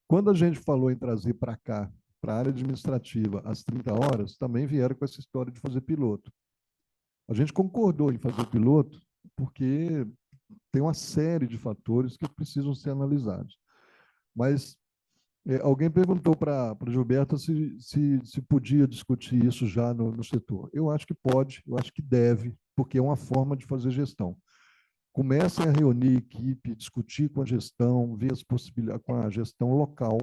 Quando a gente falou em trazer para cá, para a área administrativa, as 30 horas, também vieram com essa história de fazer piloto. A gente concordou em fazer piloto porque tem uma série de fatores que precisam ser analisados. Mas Alguém perguntou para a Gilberta se podia discutir isso já no setor. Eu acho que pode, eu acho que deve, porque é uma forma de fazer gestão. Comecem a reunir equipe, discutir com a gestão, ver as possibilidades, com a gestão local,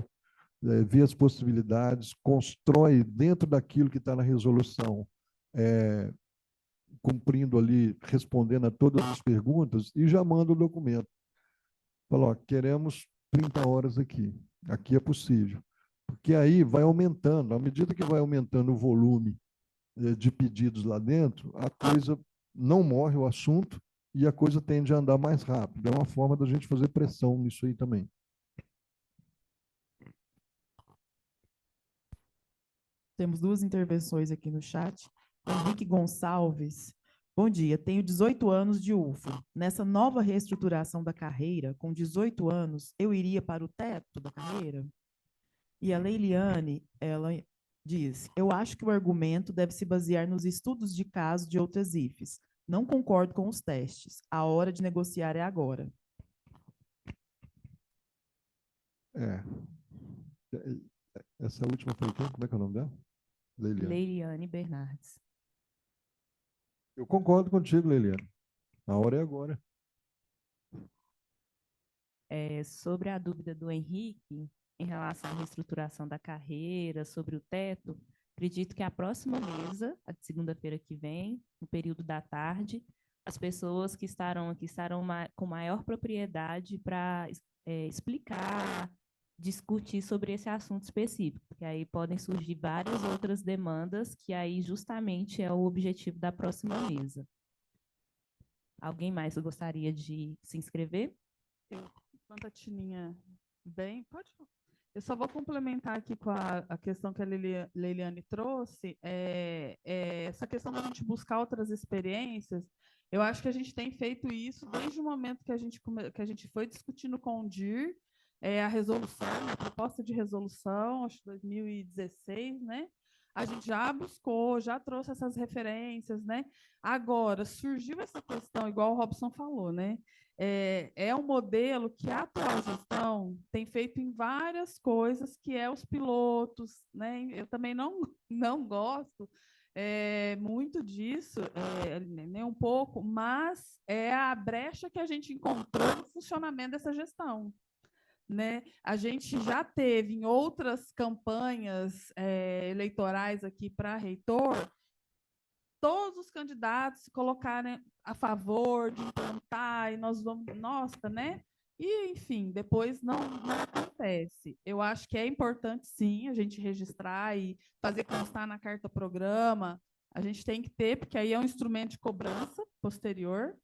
ver as possibilidades, constrói dentro daquilo que está na resolução, cumprindo ali, respondendo a todas as perguntas, e já manda o documento. Fala, ó, queremos 30 horas aqui. Aqui é possível. Porque aí vai aumentando, à medida que vai aumentando o volume de pedidos lá dentro, a coisa não morre o assunto e a coisa tende a andar mais rápido. É uma forma da gente fazer pressão nisso aí também. Temos duas intervenções aqui no chat. Henrique Gonçalves. Bom dia, tenho 18 anos de UFO. Nessa nova reestruturação da carreira, com 18 anos, eu iria para o teto da carreira? E a Leiliane, ela diz, eu acho que o argumento deve se basear nos estudos de caso de outras IFES. Não concordo com os testes. A hora de negociar é agora. Essa última foi quem? Como é que é o nome dela? Leiliane Bernardes. Eu concordo contigo, Leiliane. A hora é agora. Sobre a dúvida do Henrique, em relação à reestruturação da carreira, sobre o teto, acredito que a próxima mesa, a de segunda-feira que vem, no período da tarde, as pessoas que estarão aqui estarão com maior propriedade para explicar, discutir sobre esse assunto específico, porque aí podem surgir várias outras demandas, que aí justamente é o objetivo da próxima mesa. Alguém mais gostaria de se inscrever? Enquanto a Tininha bem, pode falar. Eu só vou complementar aqui com a questão que a Leiliane trouxe, essa questão da gente buscar outras experiências. Eu acho que a gente tem feito isso desde o momento que a gente foi discutindo com o DIR, a resolução, a proposta de resolução, acho que 2016, né? A gente já buscou, já trouxe essas referências, né? Agora, surgiu essa questão, igual o Robson falou, né? É um modelo que a atual gestão tem feito em várias coisas, que é os pilotos, né? Eu também não gosto muito disso, nem um pouco, mas é a brecha que a gente encontrou no funcionamento dessa gestão. Né? A gente já teve em outras campanhas eleitorais aqui para reitor, todos os candidatos se colocarem a favor de implantar, e nós vamos, nossa, né? E, enfim, depois não acontece. Eu acho que é importante, sim, a gente registrar e fazer constar na carta-programa. A gente tem que ter, porque aí é um instrumento de cobrança posterior.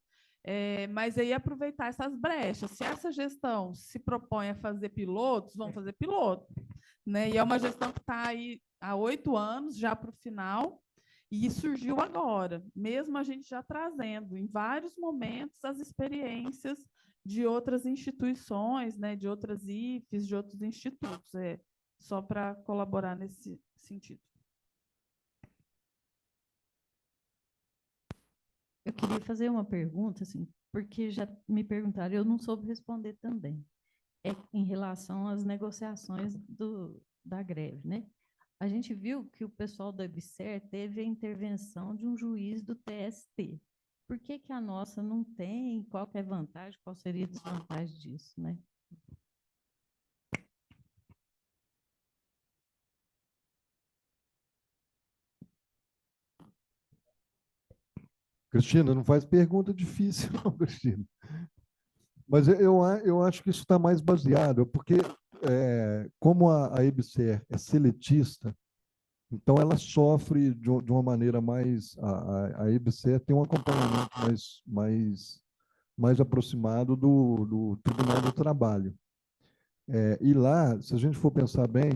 Mas aí aproveitar essas brechas. Se essa gestão se propõe a fazer pilotos, vamos fazer piloto. Né? E é uma gestão que está aí há 8 anos, já para o final, e surgiu agora, mesmo a gente já trazendo em vários momentos as experiências de outras instituições, né? De outras IFES, de outros institutos, só para colaborar nesse sentido. Eu queria fazer uma pergunta, assim, porque já me perguntaram, eu não soube responder também. Em relação às negociações da greve, né? A gente viu que o pessoal do EBSER teve a intervenção de um juiz do TST. Por que que a nossa não tem? Qual que é a vantagem? Qual seria a desvantagem disso, né? Cristina, não faz pergunta difícil, não, Cristina. Mas eu acho que isso está mais baseado, porque como a EBSER é seletista, então ela sofre de uma maneira mais... A EBSER tem um acompanhamento mais aproximado do Tribunal do Trabalho. E lá, se a gente for pensar bem,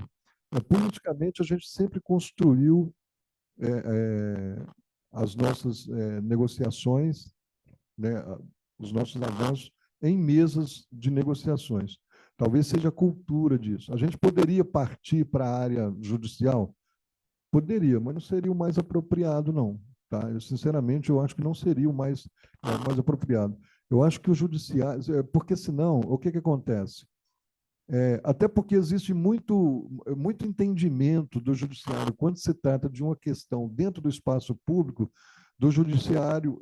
politicamente a gente sempre construiu as nossas negociações, né, os nossos avanços em mesas de negociações. Talvez seja a cultura disso. A gente poderia partir para a área judicial? Poderia, mas não seria o mais apropriado, não. Tá? Sinceramente, eu acho que não seria o mais apropriado. Eu acho que o judiciário... Porque senão, o que acontece? Até porque existe muito entendimento do judiciário, quando se trata de uma questão dentro do espaço público, do judiciário,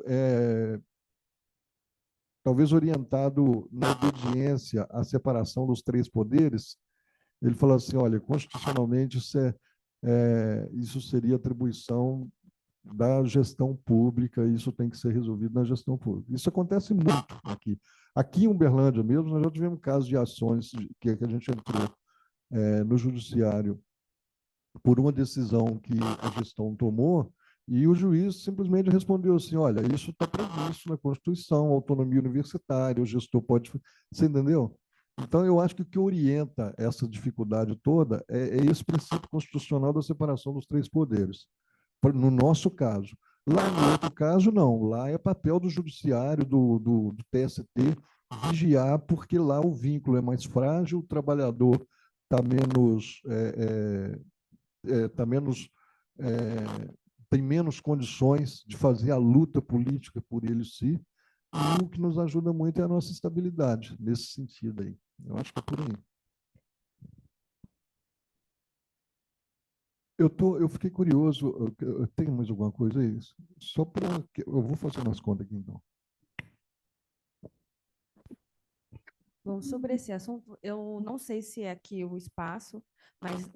talvez orientado na obediência à separação dos três poderes. Ele falou assim, olha, constitucionalmente isso seria atribuição da gestão pública, e isso tem que ser resolvido na gestão pública. Isso acontece muito aqui. Aqui em Uberlândia mesmo, nós já tivemos casos de ações que a gente entrou no judiciário por uma decisão que a gestão tomou, e o juiz simplesmente respondeu assim, olha, isso está previsto na Constituição, autonomia universitária, o gestor pode... Você entendeu? Então, eu acho que o que orienta essa dificuldade toda é esse princípio constitucional da separação dos três poderes. No nosso caso. Lá no outro caso, não. Lá é papel do judiciário, do TST, vigiar, porque lá o vínculo é mais frágil, o trabalhador está tem menos condições de fazer a luta política por ele si, e o que nos ajuda muito é a nossa estabilidade, nesse sentido aí. Eu acho que é por aí. Eu fiquei curioso, tem mais alguma coisa aí? Só para... Eu vou fazer umas contas aqui, então. Bom, sobre esse assunto, eu não sei se é aqui o espaço, mas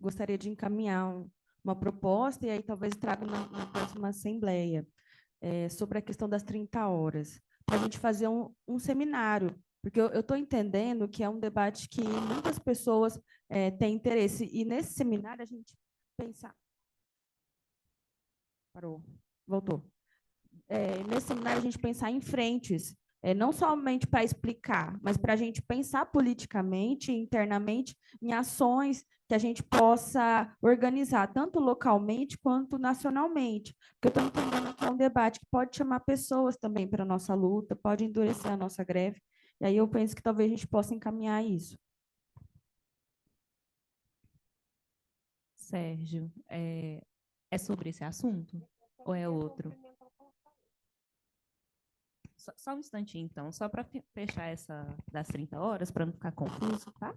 gostaria de encaminhar uma proposta, e aí talvez traga na próxima assembleia, sobre a questão das 30 horas, para a gente fazer um seminário, porque eu estou entendendo que é um debate que muitas pessoas têm interesse, e nesse seminário a gente pensar... Parou, voltou. Nesse seminário a gente pensar em frentes, não somente para explicar, mas para a gente pensar politicamente, internamente, em ações que a gente possa organizar, tanto localmente quanto nacionalmente. Porque eu estou entendendo que é um debate que pode chamar pessoas também para a nossa luta, pode endurecer a nossa greve, e aí eu penso que talvez a gente possa encaminhar isso. Sérgio, é sobre esse assunto ou é outro? Só um instantinho, então, só para fechar essa das 30 horas, para não ficar confuso, tá?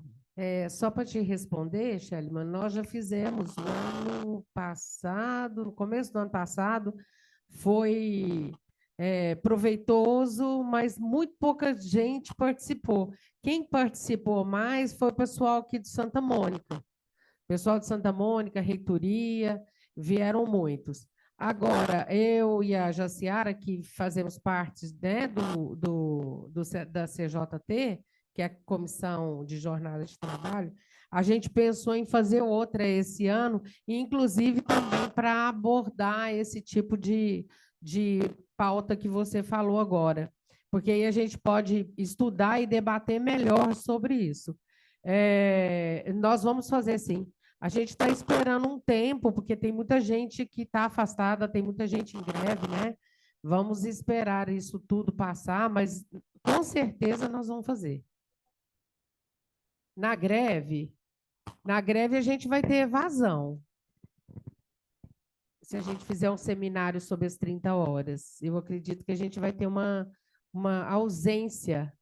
Só para te responder, Shellyman, nós já fizemos no ano passado, no começo do ano passado, foi proveitoso, mas muito pouca gente participou. Quem participou mais foi o pessoal aqui de Santa Mônica. Pessoal de Santa Mônica, reitoria, vieram muitos. Agora, eu e a Jaciara, que fazemos parte, né, da CJT, que é a Comissão de Jornada de Trabalho, a gente pensou em fazer outra esse ano, inclusive também para abordar esse tipo de pauta que você falou agora, porque aí a gente pode estudar e debater melhor sobre isso. Nós vamos fazer, sim. A gente está esperando um tempo, porque tem muita gente que está afastada, tem muita gente em greve, né? Vamos esperar isso tudo passar, mas com certeza nós vamos fazer. Na greve a gente vai ter evasão. Se a gente fizer um seminário sobre as 30 horas, eu acredito que a gente vai ter uma ausência.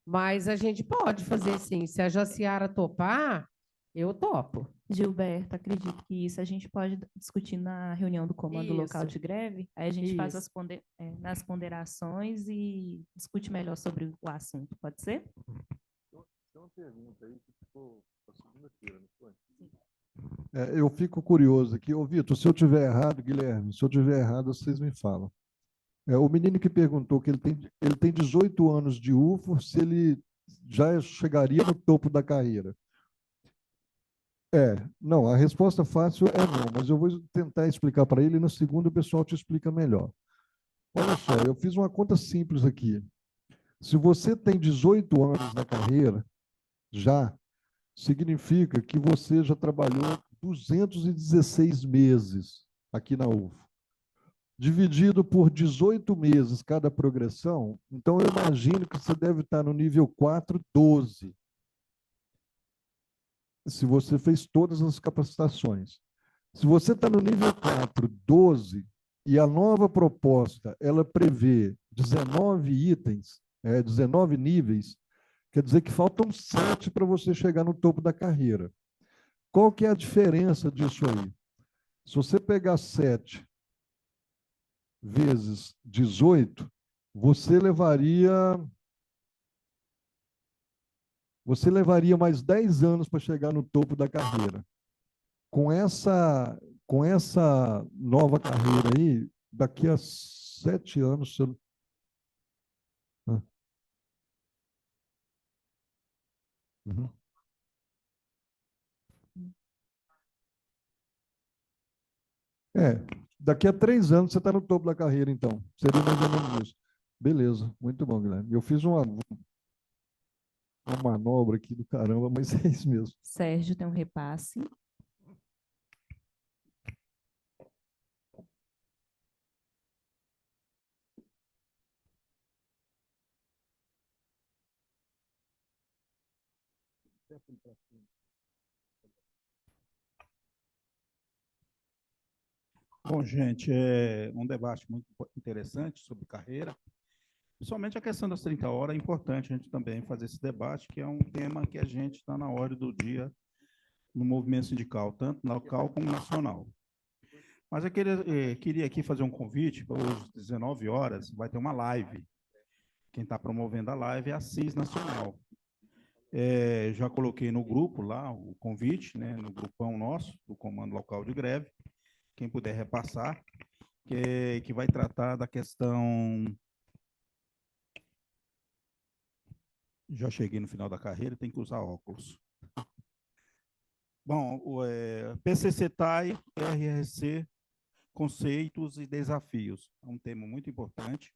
Mas a gente pode fazer sim. Se a Jaciara topar, eu topo. Gilberto, acredito que isso a gente pode discutir na reunião do comando local de greve. Aí a gente faz nas ponderações e discute melhor sobre o assunto. Pode ser? Tem uma pergunta aí que ficou na segunda-feira, não foi? Eu fico curioso aqui. Ô, Vitor, se eu tiver errado, Guilherme, se eu tiver errado, vocês me falam. O menino que perguntou que ele tem 18 anos de UFO, se ele já chegaria no topo da carreira. Não, a resposta fácil é não, mas eu vou tentar explicar para ele e no segundo o pessoal te explica melhor. Olha só, eu fiz uma conta simples aqui. Se você tem 18 anos na carreira, já significa que você já trabalhou 216 meses aqui na UFO. Dividido por 18 meses cada progressão, então eu imagino que você deve estar no nível 4, 12. Se você fez todas as capacitações. Se você está no nível 4, 12, e a nova proposta, ela prevê 19 itens, 19 níveis, Quer dizer que faltam 7 para você chegar no topo da carreira. Qual que é a diferença disso aí? Se você pegar 7 vezes 18, você levaria mais 10 anos para chegar no topo da carreira. Com essa nova carreira aí, daqui a 7 anos, você... Uhum. Daqui a 3 anos você está no topo da carreira, então. Seria mais ou menos isso. Beleza, muito bom, Guilherme. Eu fiz uma manobra aqui do caramba, mas é isso mesmo. Sérgio tem um repasse. Bom, gente, é um debate muito interessante sobre carreira. Principalmente a questão das 30 horas, é importante a gente também fazer esse debate, que é um tema que a gente está na ordem do dia no movimento sindical, tanto local como nacional. Mas eu queria aqui fazer um convite, para hoje, às 19 horas, vai ter uma live. Quem está promovendo a live é a CIS Nacional. Já coloquei no grupo lá o convite, né, no grupão nosso, do Comando Local de Greve, quem puder repassar, que vai tratar da questão... Já cheguei no final da carreira, tem que usar óculos. Bom, PCC-TAI, RRC, conceitos e desafios. É um tema muito importante.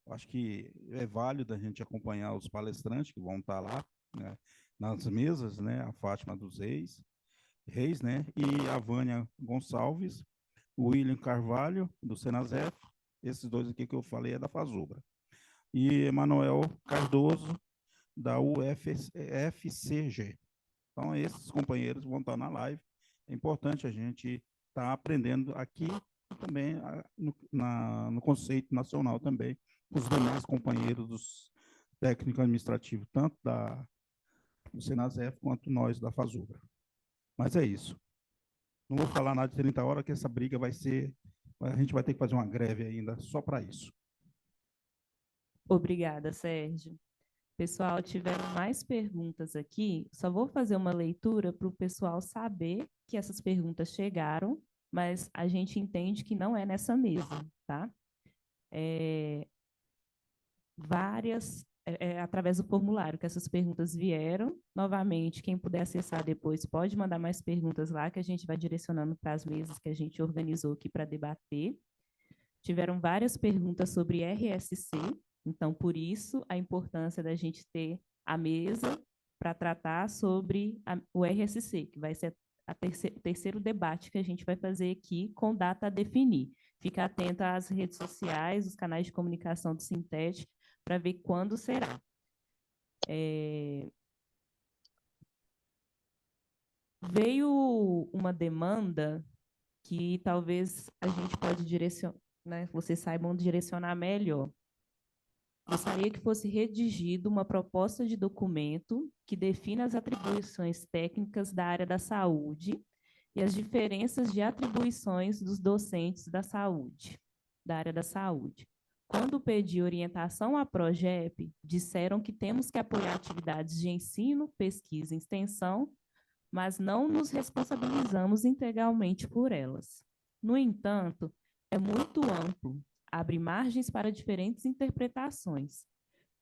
Acho que é válido a gente acompanhar os palestrantes que vão estar lá, né, nas mesas, né, a Fátima dos Reis, né, e a Vânia Gonçalves, o William Carvalho, do Senasef, esses dois aqui que eu falei é da Fazubra, e Emanuel Cardoso, da UFCG. Então, esses companheiros vão estar na live. É importante a gente estar aprendendo aqui e também no conceito nacional também, os demais companheiros dos técnicos administrativos, tanto do Senasef quanto nós da Fazubra. Mas é isso. Não vou falar nada de 30 horas, que essa briga vai ser... A gente vai ter que fazer uma greve ainda só para isso. Obrigada, Sérgio. Pessoal, tiveram mais perguntas aqui. Só vou fazer uma leitura para o pessoal saber que essas perguntas chegaram, mas a gente entende que não é nessa mesa, tá? Através do formulário que essas perguntas vieram. Novamente, quem puder acessar depois pode mandar mais perguntas lá, que a gente vai direcionando para as mesas que a gente organizou aqui para debater. Tiveram várias perguntas sobre RSC, então, por isso, a importância da gente ter a mesa para tratar sobre o RSC, que vai ser o terceiro debate que a gente vai fazer aqui, com data a definir. Fica atento às redes sociais, os canais de comunicação do Sintete, para ver quando será. Veio uma demanda que talvez a gente pode direcionar, né, vocês saibam direcionar melhor. Gostaria que fosse redigida uma proposta de documento que defina as atribuições técnicas da área da saúde e as diferenças de atribuições dos docentes da saúde, da área da saúde. Quando pedi orientação à PROGEP, disseram que temos que apoiar atividades de ensino, pesquisa e extensão, mas não nos responsabilizamos integralmente por elas. No entanto, é muito amplo, abre margens para diferentes interpretações.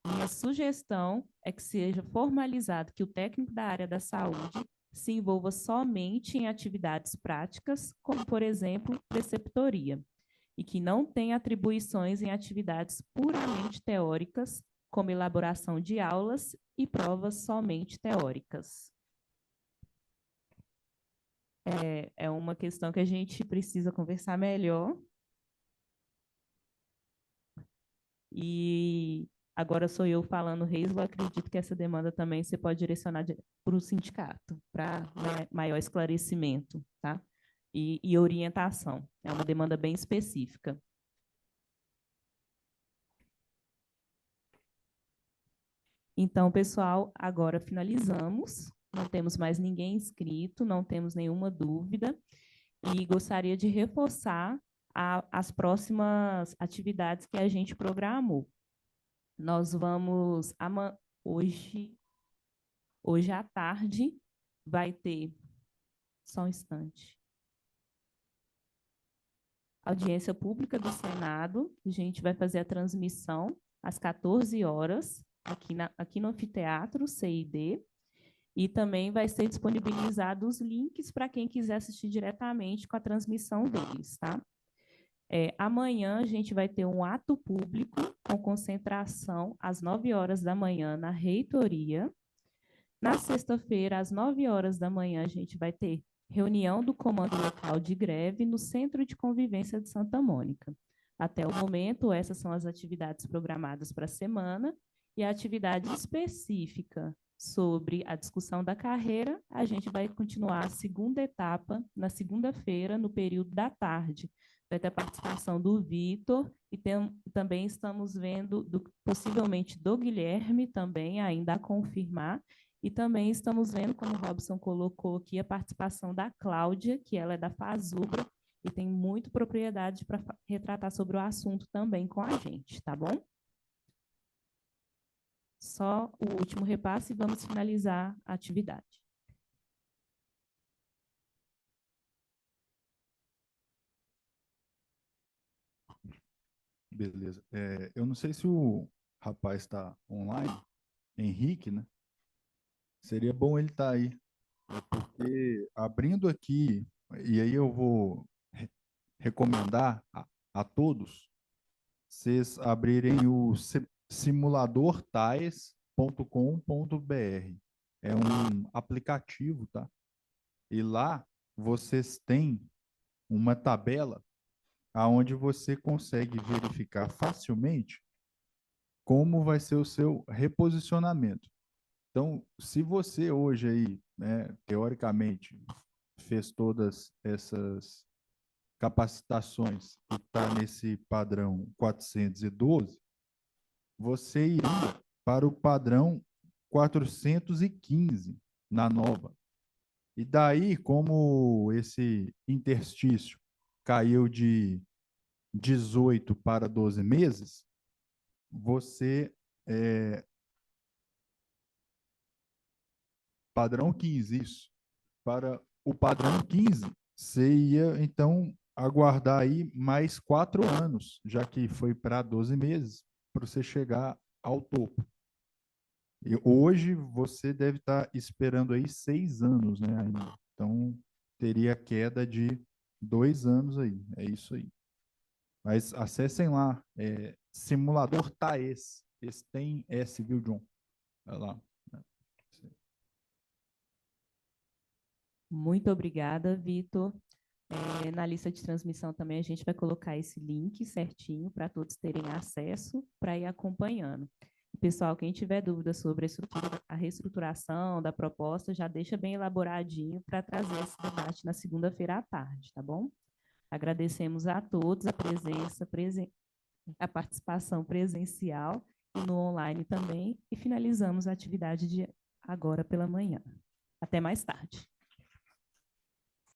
Minha sugestão é que seja formalizado que o técnico da área da saúde se envolva somente em atividades práticas, como, por exemplo, preceptoria, e que não tenha atribuições em atividades puramente teóricas, como elaboração de aulas e provas somente teóricas. É uma questão que a gente precisa conversar melhor. E agora sou eu falando, Reis, eu acredito que essa demanda também você pode direcionar para o sindicato, para maior esclarecimento, tá? E orientação. É uma demanda bem Então, pessoal, agora finalizamos. Não temos mais ninguém inscrito, não temos nenhuma dúvida. E gostaria de reforçar as próximas atividades que a gente programou. Nós vamos, hoje à tarde, vai ter, só um instante, audiência pública do Senado. A gente vai fazer a transmissão às 14 horas, aqui no anfiteatro CID, e também vai ser disponibilizado os links para quem quiser assistir diretamente com a transmissão deles, tá? Amanhã a gente vai ter um ato público com concentração às 9 horas da manhã na reitoria. Na sexta-feira, às 9 horas da manhã, a gente vai ter reunião do Comando Local de Greve no Centro de Convivência de Santa Mônica. Até o momento, essas são as atividades programadas para a semana, e a atividade específica sobre a discussão da carreira, a gente vai continuar a segunda etapa na segunda-feira, no período da tarde. Vai ter a participação do Vitor e também estamos vendo possivelmente do Guilherme também, ainda a confirmar, e também estamos vendo, como o Robson colocou aqui, a participação da Cláudia, que ela é da Fazubra e tem muito propriedade para retratar sobre o assunto também com a gente, tá bom? Só o último repasse e vamos finalizar a atividade. Beleza. Eu não sei se o rapaz está online, Henrique, né? Seria bom ele estar aí, porque abrindo aqui, e aí eu vou recomendar a todos vocês abrirem o simuladortais.com.br. É um aplicativo, tá? E lá vocês têm uma tabela aonde você consegue verificar facilmente como vai ser o seu reposicionamento. Então, se você hoje aí, né, teoricamente, fez todas essas capacitações e está nesse padrão 412, você iria para o padrão 415 na nova. E daí, como esse interstício caiu de 18 para 12 meses, você padrão 15, isso. Para o padrão 15, você ia, então, aguardar aí mais 4 anos, já que foi para 12 meses, para você chegar ao topo. E hoje você deve estar esperando aí 6 anos, né? Ainda. Então, teria queda de 2 anos aí. É isso aí. Mas acessem lá, simulador TAES. Esse tem S, viu, John? Vai lá. Muito obrigada, Vitor. Na lista de transmissão também a gente vai colocar esse link certinho para todos terem acesso para ir acompanhando. Pessoal, quem tiver dúvida sobre a reestruturação da proposta, já deixa bem elaboradinho para trazer esse debate na segunda-feira à tarde, tá bom? Agradecemos a todos a presença, a participação presencial e no online também, e finalizamos a atividade de agora pela manhã. Até mais tarde.